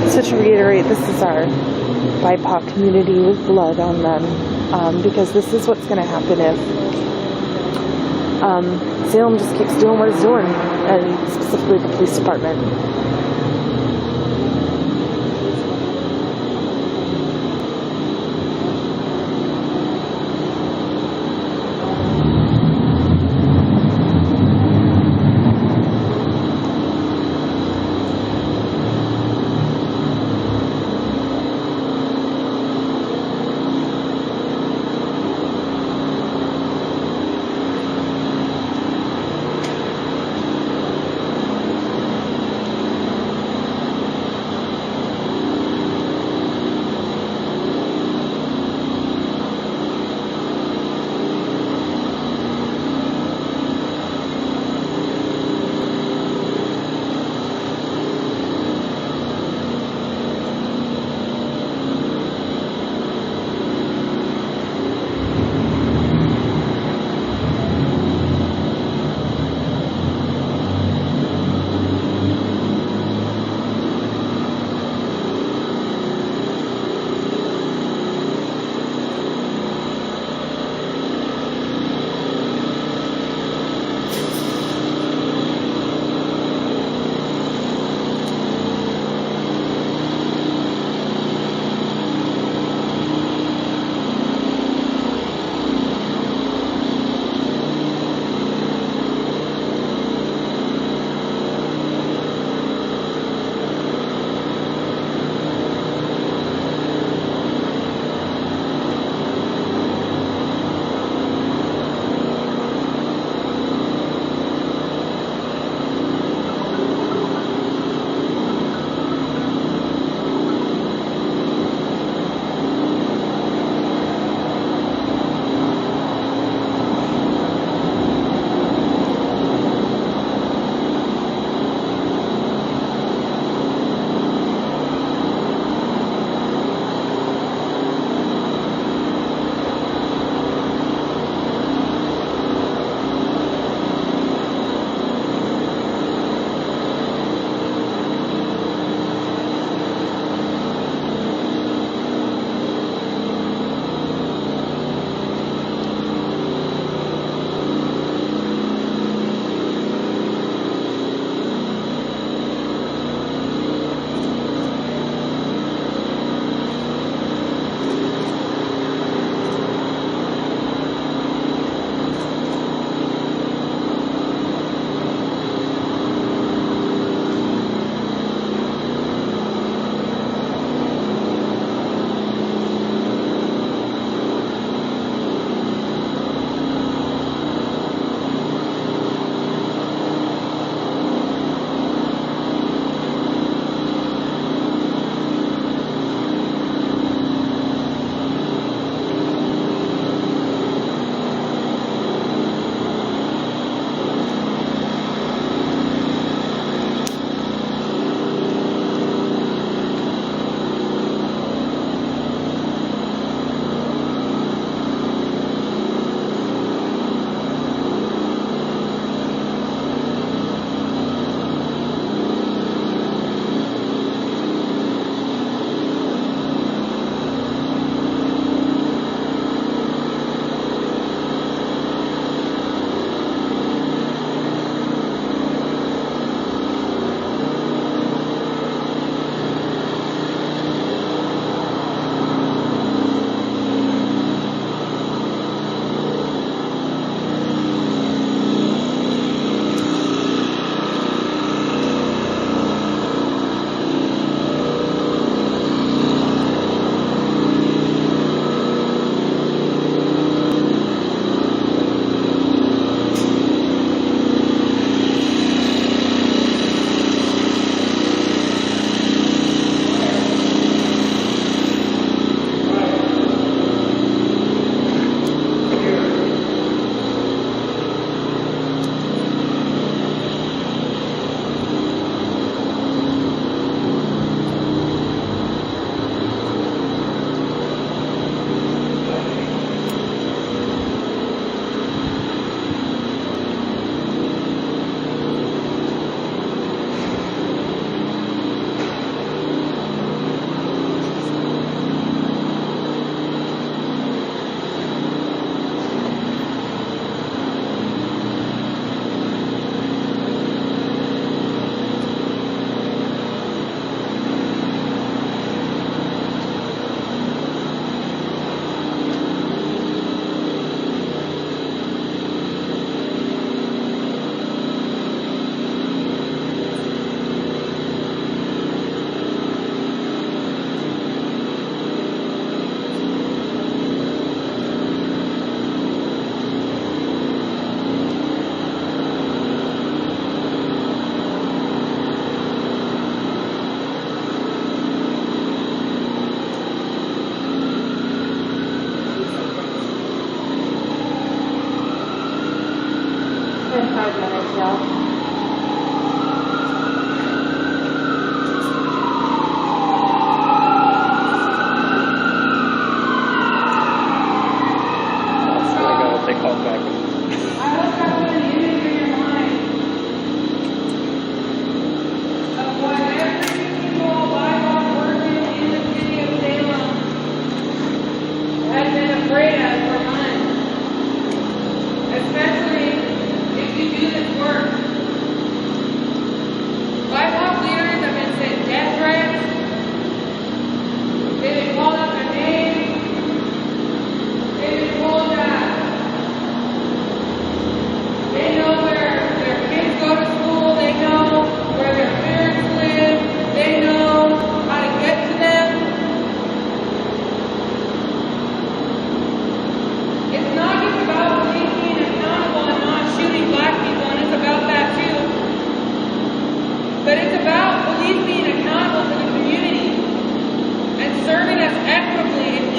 So to reiterate, this is our BIPOC community with blood on them, because this is what's going to happen if Salem just keeps doing what it's doing, and specifically the police department.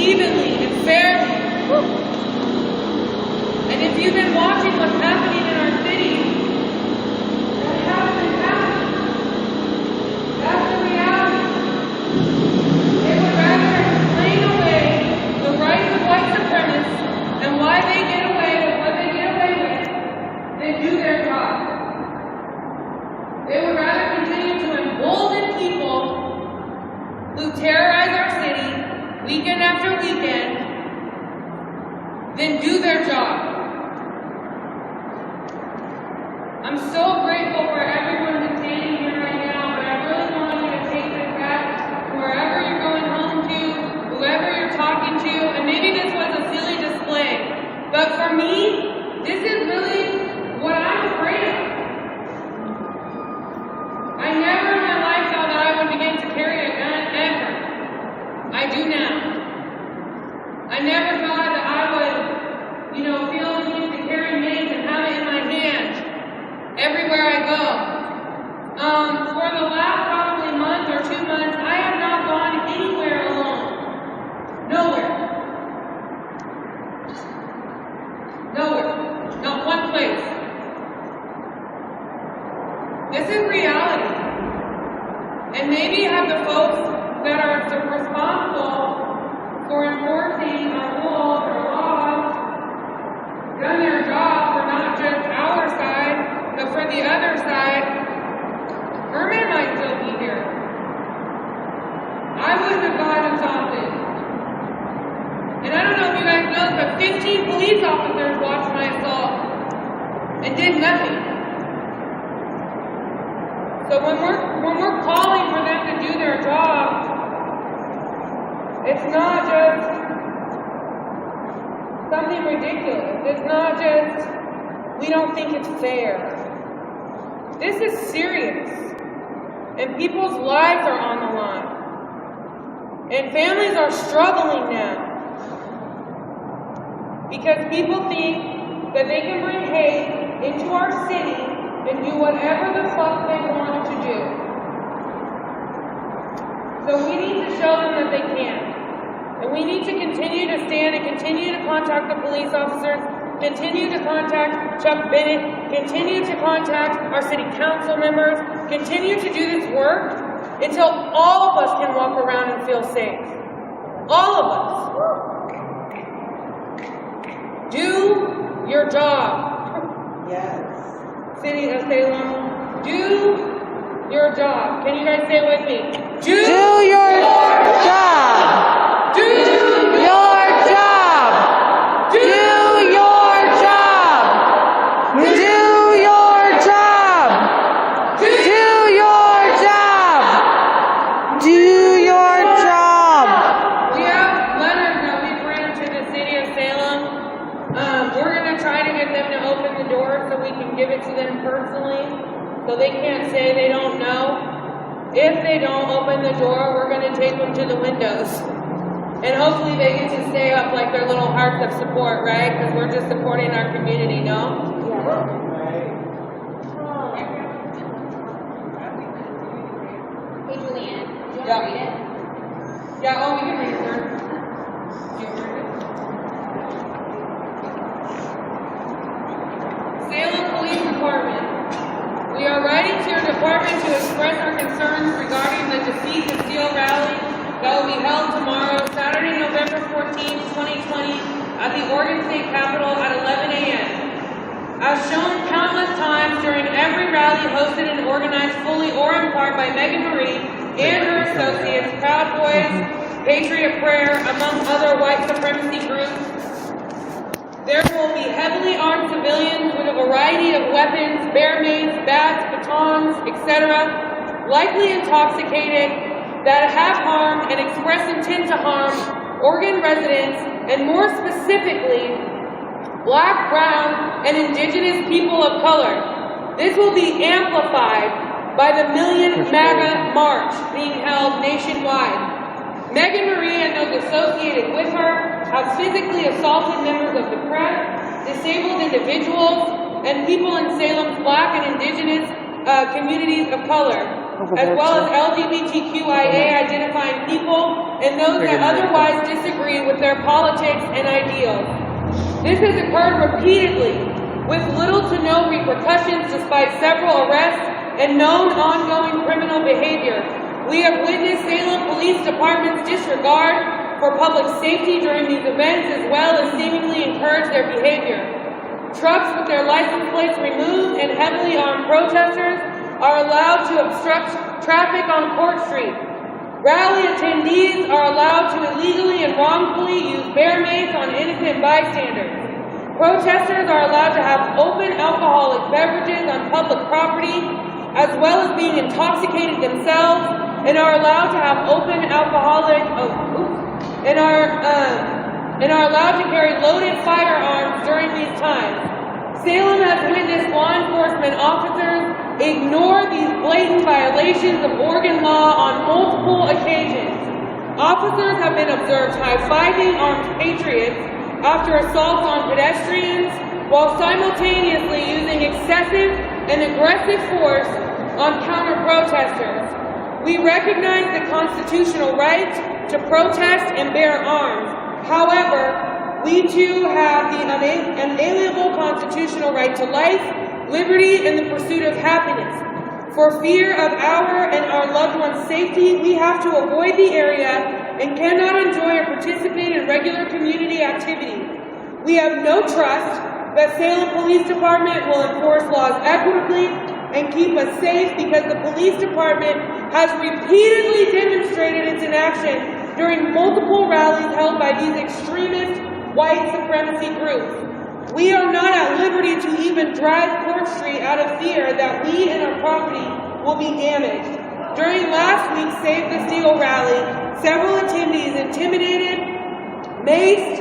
evenly and fairly. And if you've been watching what's happening in our city, that hasn't been happening. That's the reality. They would rather explain away the rights of white supremacists and why they get away with what they get away with than do their job. They would rather continue to embolden people who terrorize our city weekend after weekend than do their job. I'm so grateful for everyone who's standing here right now, but I really want you to take this back to wherever you're going home to, whoever you're talking to, and maybe this was a silly display, but for me, this is really what I'm afraid of. I never in my life thought that I would begin to carry a gun ever. I do now. I never thought that I would, feel the need to carry mace and have it in my hand everywhere I go. For the last probably month or 2 months, I have not gone anywhere alone. Nowhere. Nowhere. Not one place. This is reality. And maybe have the folks that are responsible for enforcing our rules or laws done their job for not just our side, but for the other side. Herman might still be here. I wouldn't have gotten assaulted. And I don't know if you guys know, but 15 police officers watched my assault and did nothing. So when we're calling for them to do their job, it's not just something ridiculous. It's not just, we don't think it's fair. This is serious. And people's lives are on the line. And families are struggling now. Because people think that they can bring hate into our city and do whatever the fuck they want to do. So we need to show them that they can. And we need to continue to stand and continue to contact the police officers, continue to contact Chuck Bennett, continue to contact our city council members, continue to do this work until all of us can walk around and feel safe. All of us. Do your job. Yes. City of Salem, do your job. Can you guys say it with me? Do your job. Do your job. Do your job. Do your job. Do your job. Do your job. We have letters that we've written to the city of Salem. We're going to try to get them to open the door so we can give it to them personally, so they can't say they don't know. If they don't open the door, we're going to take them to the windows. And hopefully they get to stay up like their little hearts of support, right? Because we're just supporting our community, no? Yeah. Hey, Julianne, do you want to read it? Yeah, oh, we can read it, sir. Salem Police Department. We are writing to your department to express our concerns regarding the Defeat the Steal rally that will be held tomorrow, Saturday, November 14th, 2020, at the Oregon State Capitol at 11 a.m. As shown countless times during every rally hosted and organized fully or in part by Megan Marie and her associates, Proud Boys, Patriot Prayer, among other white supremacy groups, there will be heavily armed civilians with a variety of weapons, bear mace, bats, batons, etc., likely intoxicated, that have harmed and express intent to harm Oregon residents, and more specifically, Black, Brown, and Indigenous people of color. This will be amplified by the Million MAGA March being held nationwide. Megan Marie and those associated with her have physically assaulted members of the press, disabled individuals, and people in Salem's Black and Indigenous communities of color, as well as LGBTQIA identifying people and those that otherwise disagree with their politics and ideals. This has occurred repeatedly, with little to no repercussions despite several arrests and known ongoing criminal behavior. We have witnessed Salem Police Department's disregard for public safety during these events, as well as seemingly encourage their behavior. Trucks with their license plates removed and heavily armed protesters are allowed to obstruct traffic on Court Street. Rally attendees are allowed to illegally and wrongfully use bear mace on innocent bystanders. Protesters are allowed to have open alcoholic beverages on public property, as well as being intoxicated themselves, and are allowed to have open alcoholic, and are allowed to carry loaded firearms during these times. Salem has witnessed law enforcement officers ignore these blatant violations of Oregon law on multiple occasions. Officers have been observed high-fiving armed patriots after assaults on pedestrians, while simultaneously using excessive and aggressive force on counter-protesters. We recognize the constitutional right to protest and bear arms. However, we too have the unalienable constitutional right to life, liberty, and the pursuit of happiness. For fear of our and our loved ones' safety, we have to avoid the area and cannot enjoy or participate in regular community activities. We have no trust that Salem Police Department will enforce laws equitably and keep us safe, because the police department has repeatedly demonstrated its inaction during multiple rallies held by these extremist white supremacy groups. We are not at liberty to even drive Court Street out of fear that we and our property will be damaged. During last week's Save the Steel rally, several attendees intimidated, maced,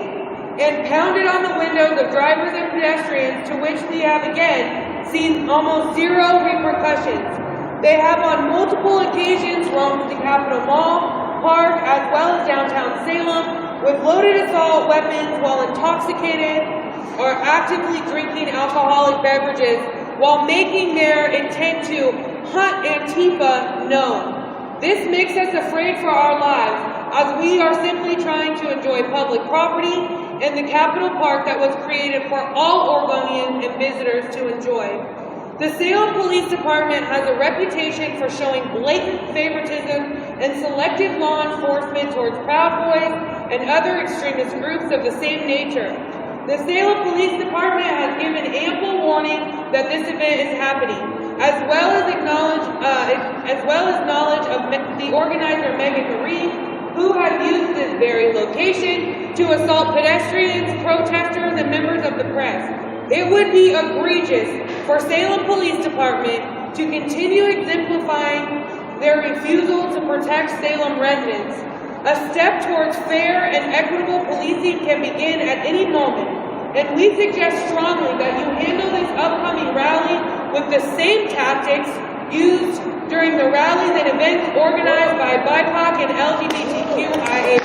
and pounded on the windows of drivers and pedestrians, to which we have again seen almost zero repercussions. They have on multiple occasions roamed the Capitol Mall, Park, as well as downtown Salem, with loaded assault weapons while intoxicated or actively drinking alcoholic beverages, while making their intent to hunt Antifa known. This makes us afraid for our lives, as we are simply trying to enjoy public property in the Capitol Park that was created for all Oregonians and visitors to enjoy. The Salem Police Department has a reputation for showing blatant favoritism and selective law enforcement towards Proud Boys and other extremist groups of the same nature. The Salem Police Department has given ample warning that this event is happening, as well as knowledge of the organizer Megan Marie, who had used this very location to assault pedestrians, protesters, and members of the press. It would be egregious for Salem Police Department to continue exemplifying their refusal to protect Salem residents. A step towards fair and equitable policing can begin at any moment, and we suggest strongly that you handle this upcoming rally with the same tactics used during the rallies and events organized by BIPOC and LGBTQIA+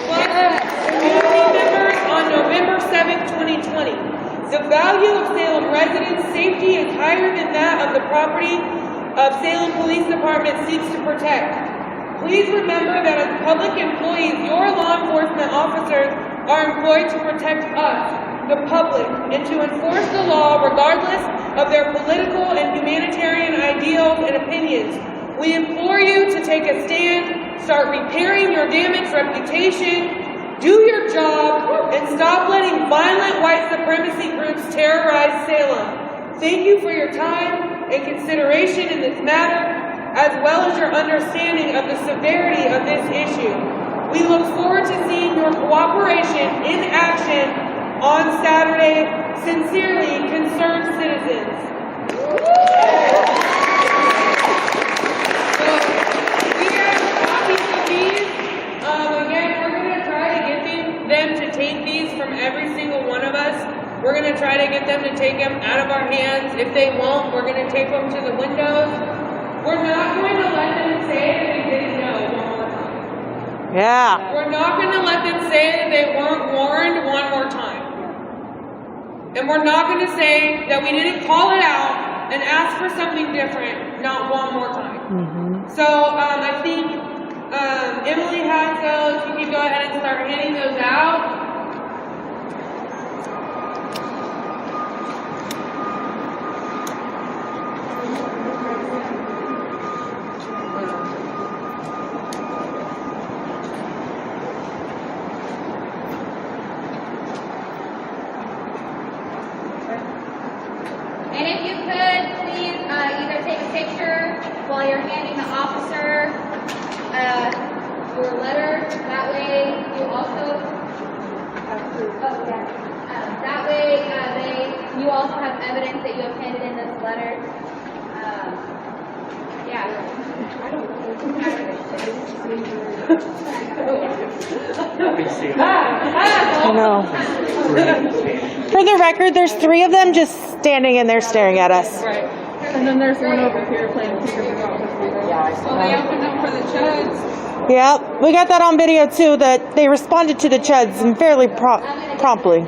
community members on November 7, 2020. The value of Salem residents' safety is higher than that of the property of Salem Police Department seeks to protect. Please remember that as public employees, your law enforcement officers are employed to protect us, the public, and to enforce the law regardless of their political and humanitarian ideals and opinions. We implore you to take a stand, start repairing your damaged reputation, do your job, and stop letting violent white supremacy groups terrorize Salem. Thank you for your time and consideration in this matter, as well as your understanding of the severity of this issue. We look forward to seeing your cooperation in action on Saturday. Sincerely, concerned citizens. So, we have copies of these. Again, we're going to try to get them to take these from every single one of us. We're going to try to get them to take them out of our hands. If they won't, we're going to tape them to the windows. We're not going to let them say that we didn't know one more time. Yeah. We're not going to let them say that they weren't warned one more time. And we're not going to say that we didn't call it out and ask for something different, not one more time. So I think Emily has those. You can go ahead. while you're handing the officer your letter. That way you also that way you also have evidence that you have handed in this letter. Yeah. I know. For the record, there's 3 of them just standing in there staring at us. Right. And then there's one over here playing peekaboo. Well, they opened up for the chuds. Yep, we got that on video too, that they responded to the chuds and fairly promptly.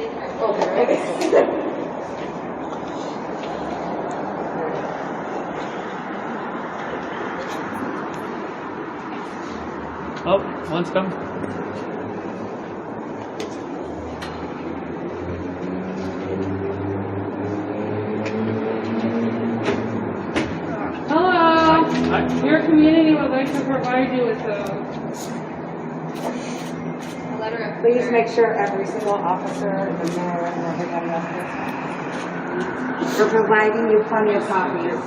Oh, one's come. Hello. Your community would like to provide you with a letter of Please make sure every single officer, the mayor, and everybody else is. We're providing you plenty of copies.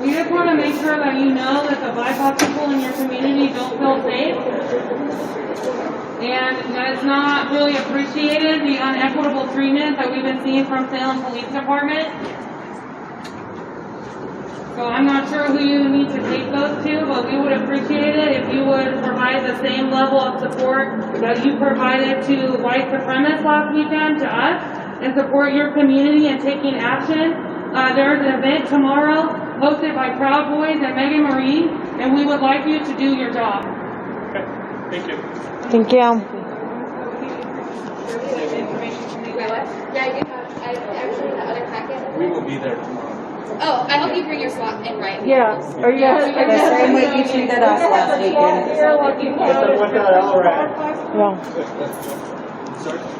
We just want to make sure that you know that the BIPOC people in your community don't feel safe. And that it's not really appreciated, the unequitable treatment that we've been seeing from Salem Police Department. So I'm not sure who you need to take those to, but we would appreciate it if you would provide the same level of support that you provided to white supremacists last weekend to us, and support your community in taking action. There's an event tomorrow hosted by Proud Boys and Megan Marie, and we would like you to do your job. Okay, thank you. Thank you. Yeah, I do have. I actually the other packet. We will be there tomorrow. Oh, I hope you bring your swap in right. Yeah. Are you guys the same way you treated us last weekend? Yeah.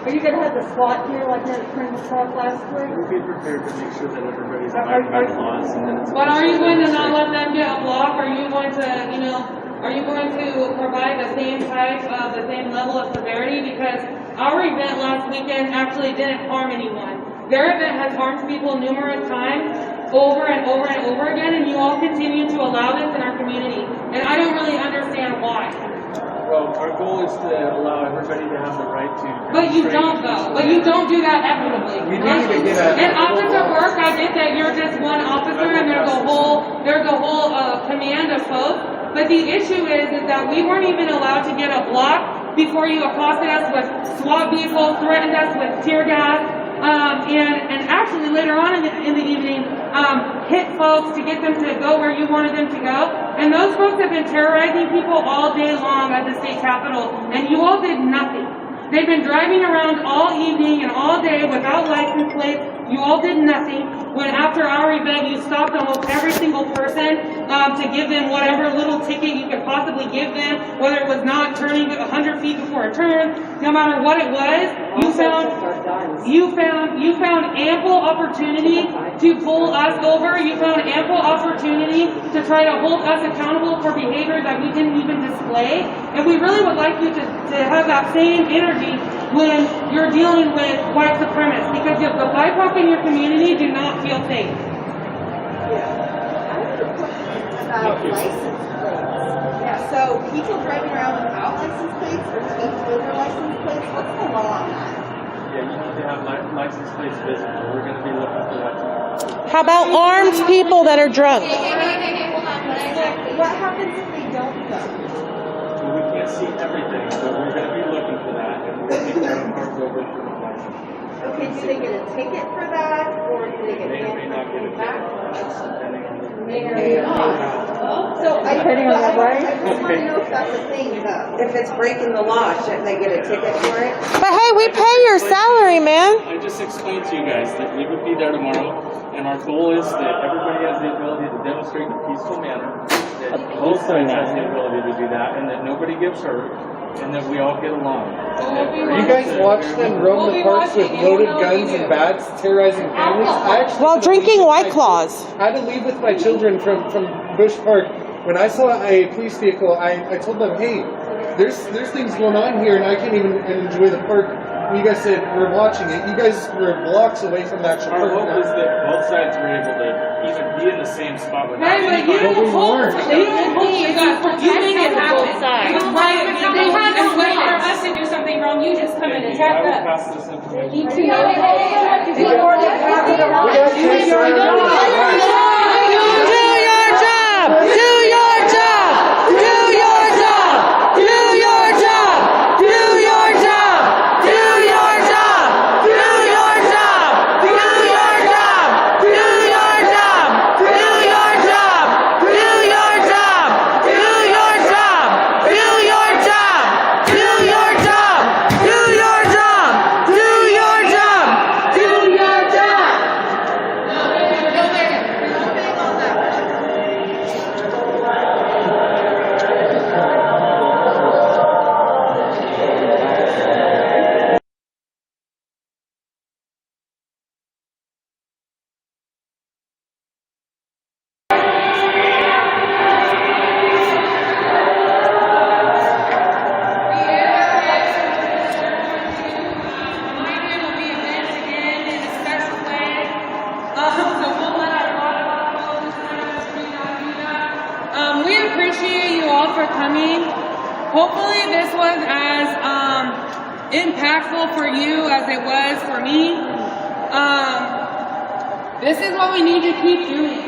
Are you gonna have the SWAT here like that during the SWAT last week? We'll be prepared to make sure that everybody's abiding by the laws, and then it's. But are you going to not let them get a block? Are you going to, are you going to provide the same type of, the same level of severity? Because our event last weekend actually didn't harm anyone. Their event has harmed people numerous times, over and over and over again, and you all continue to allow this in our community. And I don't really understand why. Well, our goal is to allow everybody to have the right to. But you don't, though. But you don't do that equitably. We need to get a. In officer work, I get that you're just one officer, and there's a whole command of folks. But the issue is that we weren't even allowed to get a block before you accosted us with SWAT vehicles, threatened us with tear gas, and actually later on in the evening, hit folks to get them to go where you wanted them to go. And those folks have been terrorizing people all day long at the state capitol, and you all did nothing. They've been driving around all evening and all day without license plates. You all did nothing. When after our event, you stopped almost every single person to give them whatever little ticket you could possibly give them, whether it was not turning 100 feet before a turn, no matter what it was. You found ample opportunity to pull us over. You found ample opportunity to try to hold us accountable for behavior that we didn't even display. And we really would like you to have that same energy when you're dealing with white supremacists, because the BIPOC in your community do not feel safe. About license plates. Yeah, so people driving around without license plates or taped over license plates, what's the law on that? Yeah, you need to have license plates visible. We're going to be looking for that tomorrow. How about armed people that are drunk? What happens if they don't go? Well, we can't see everything, so we're going to be looking for that, and we're going to take our cars over for the license. Okay, do they get a ticket for that, or do they get They may not get a ticket. Maybe not. So Depending on the way. I just want to know if that's a thing, though. If it's breaking the law, shouldn't they get a ticket for it? But hey, we pay your salary, man. I just explained to you guys that we would be there tomorrow, and our goal is that everybody has the ability to demonstrate in a peaceful manner, that both sides has the ability to do that, and that nobody gets hurt, and that we all get along. You guys watch them roam the parks with loaded guns and bats, terrorizing families? I actually While drinking White Claws. I had to leave with my children from Bush Park. When I saw a police vehicle, I told them, hey, there's things going on here, and I can't even enjoy the park. And you guys said, we're watching it. You guys were blocks away from the actual park. Our hope is that both sides were able to even be in the same spot without Right, but you anybody. don't hold it. You make it happen. They had to wait for us to do something wrong. You just come and attack us. Pass this information. You do your job. Do your job. Do your job. Do your job. Do your job. Do your job. Do your job. Do your job. Do your job. Do your job. Do your job. Do your job. Do your job. Do your job. Do your job. Do your job. Do your job. Do your job. We appreciate you all for coming. Hopefully this was as impactful for you as it was for me. This is what we need to keep doing.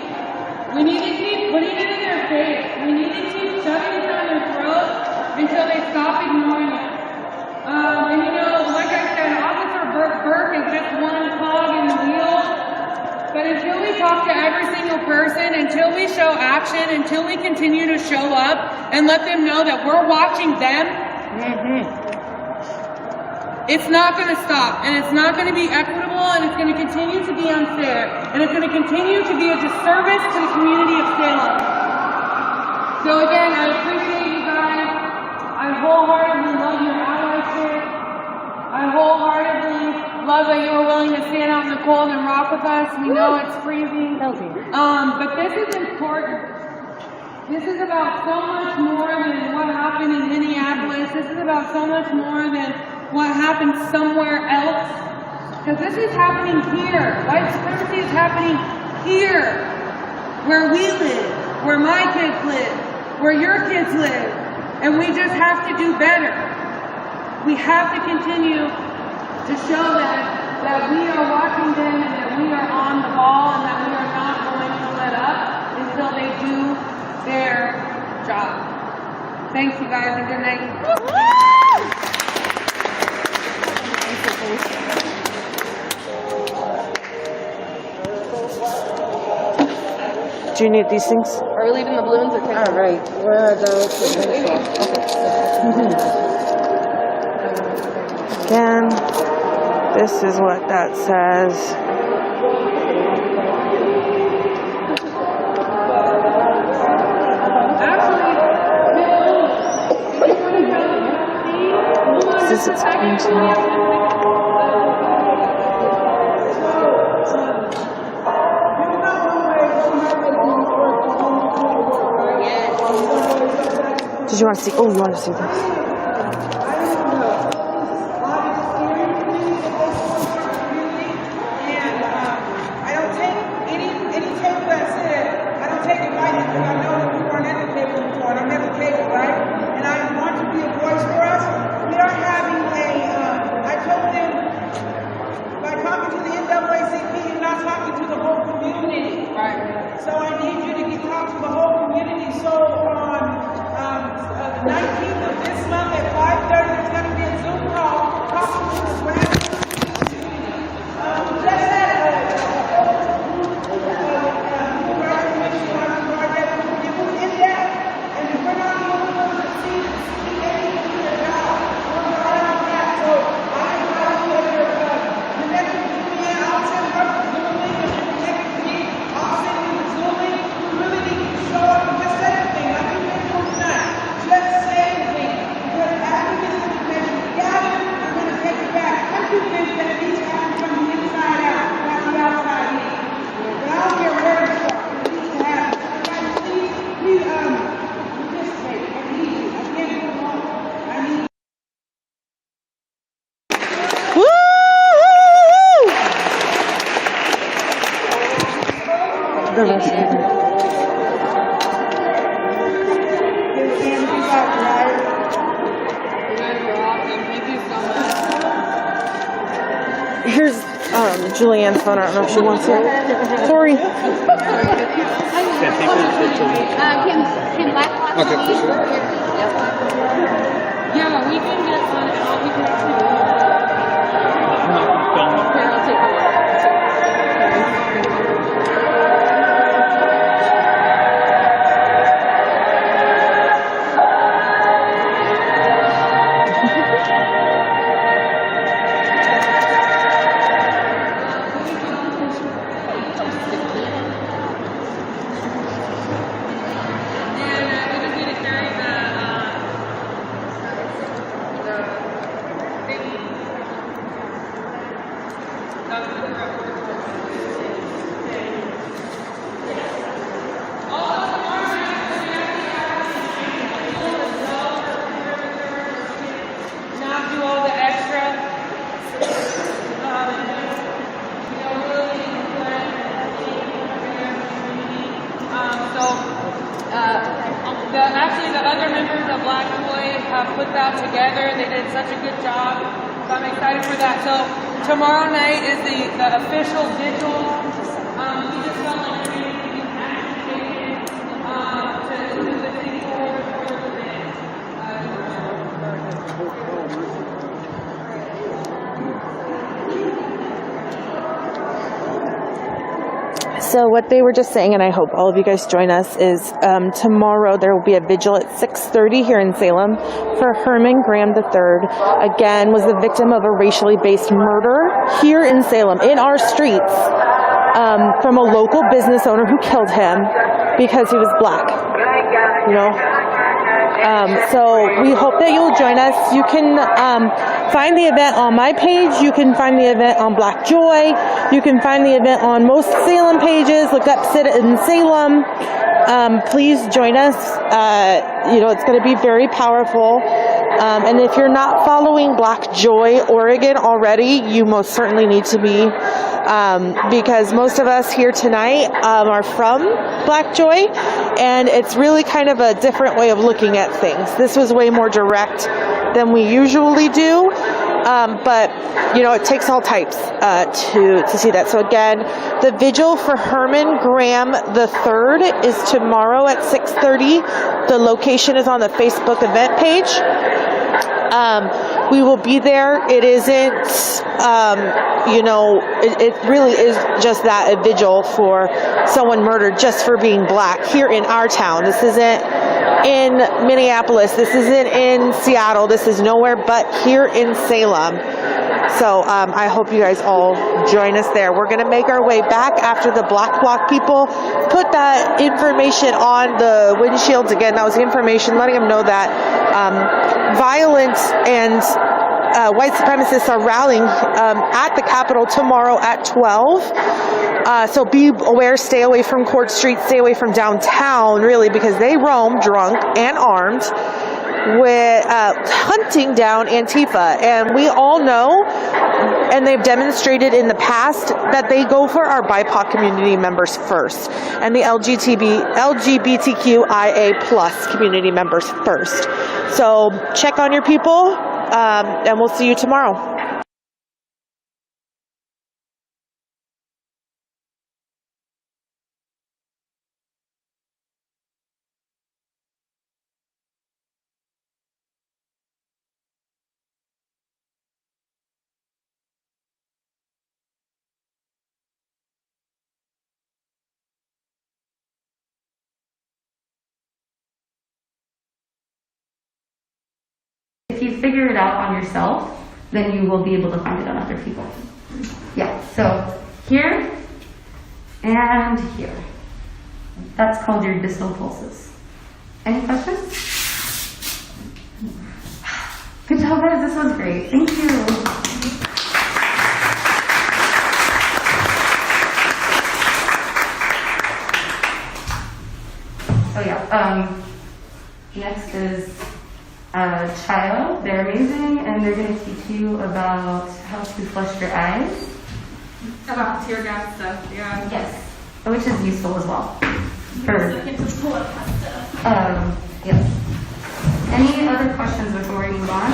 We need to keep putting it in their face. We need to keep shoving it down their throat until they stop ignoring it. And you know, like I said, Officer Burke is just one cog in the wheel. But until we talk to every single person, until we show action, until we continue to show up and let them know that we're watching them, it's not going to stop, and it's not going to be equitable, and it's going to continue to be unfair, and it's going to continue to be a disservice to the community of Salem. So again, I appreciate you guys. I wholeheartedly love your allyship. I wholeheartedly love that you were willing to stand out in the cold and rock with us. We know it's freezing. But this is important. This is about so much more than what happened in Minneapolis. This is about so much more than what happened somewhere else. Because this is happening here. White supremacy is happening here. Where we live. Where my kids live. Where your kids live. And we just have to do better. We have to continue to show that we are watching them and that we are on the ball and that we are not going to let up until they do their job. Thanks, you guys, and good night. Do you need these things? Are we leaving the balloons or taking them? All right. Where are those? Again, this is what that says. This is its content. Did you want to see? Oh, you want to see this? Julianne's phone. I don't know if she wants to. Tori. Can Black Watch Okay, for sure. Yeah, we can get on it. We can Actually, the other members of Black Floyd have put that together. They did such a good job. So I'm excited for that. So tomorrow night is the official vigil. We just felt like we needed to be activated to the people for the event. So what they were just saying, and I hope all of you guys join us, is tomorrow there will be a vigil at 6:30 here in Salem for Herman Graham III. Again, was the victim of a racially based murder here in Salem, in our streets, from a local business owner who killed him because he was black. You know. So we hope that you'll join us. You can find the event on my page. You can find the event on Black Joy. You can find the event on most Salem pages. Look up Sit in Salem. Please join us. You know, it's going to be very powerful. And if you're not following Black Joy Oregon already, you most certainly need to be, because most of us here tonight are from Black Joy, and it's really kind of a different way of looking at things. This was way more direct than we usually do, but you know, it takes all types to see that. So again, the vigil for Herman Graham III is tomorrow at 6:30. The location is on the Facebook event page. We will be there. It isn't, you know, it really is just that, a vigil for someone murdered just for being black here in our town. This isn't in Minneapolis. This isn't in Seattle. This is nowhere but here in Salem. So I hope you guys all join us there. We're going to make our way back after the Black Bloc people put that information on the windshields again. That was the information letting them know that violence and white supremacists are rallying at the Capitol tomorrow at 12. So be aware, stay away from Court Street, stay away from downtown, really, because they roam drunk and armed with hunting down Antifa. And we all know, and they've demonstrated in the past, that they go for our BIPOC community members first, and the LGBTQIA plus community members first. So check on your people, and we'll see you tomorrow. If you figure it out on yourself, then you will be able to find it on other people. Yeah, so here and here. That's called your distal pulses. Any questions? Good job, guys. This was great. Thank you. Oh yeah, next is a child. They're amazing, and they're going to teach you about how to flush your eyes. About tear gas stuff, yeah. Yes, which is useful as well. Yes. Any other questions before we move on?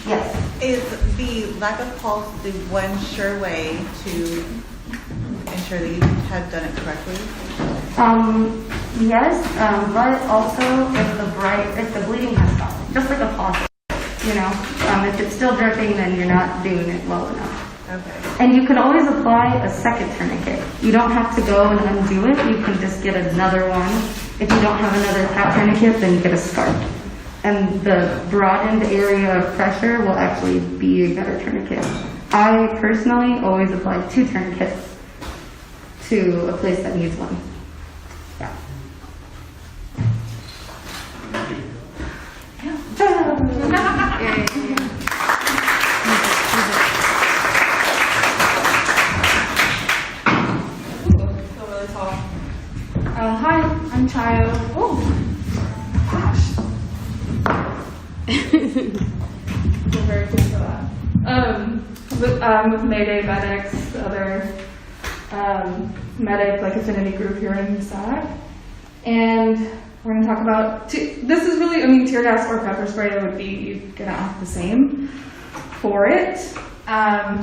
Yes. Is the lack of pulse the one sure way to ensure that you have done it correctly? Yes, but also if the bleeding has stopped, just like a faucet, you know. If it's still dripping, then you're not doing it well enough. Okay. And you can always apply a second tourniquet. You don't have to go and undo it. You can just get another one. If you don't have another tap tourniquet, then you get a scarf. And the broadened area of pressure will actually be a better tourniquet. I personally always apply 2 tourniquets to a place that needs one. Yeah. Hi, I'm Chayo. Oh, gosh. We're very cool for that. I'm with Mayday Medics, the other medic affinity group here in SAC. And we're going to talk about, this is really, I mean, tear gas or pepper spray would be going to act the same for it.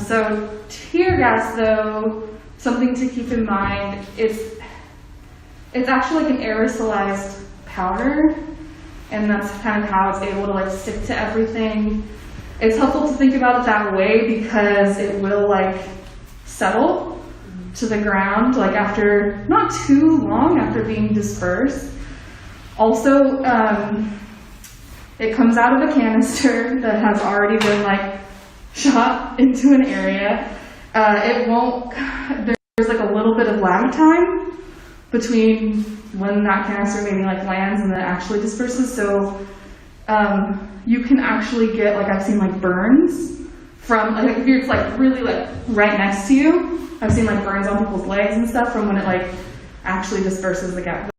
So tear gas, though, something to keep in mind, it's actually like an aerosolized powder, and that's kind of how it's able to like stick to everything. It's helpful to think about it that way because it will like settle to the ground like after not too long after being dispersed. Also, it comes out of a canister that has already been like shot into an area. It won't, there's like a little bit of lag time between when that canister maybe like lands and then it actually disperses. So you can actually get, like I've seen like burns from, like if it's like really like right next to you, I've seen like burns on people's legs and stuff from when it like actually disperses the gas.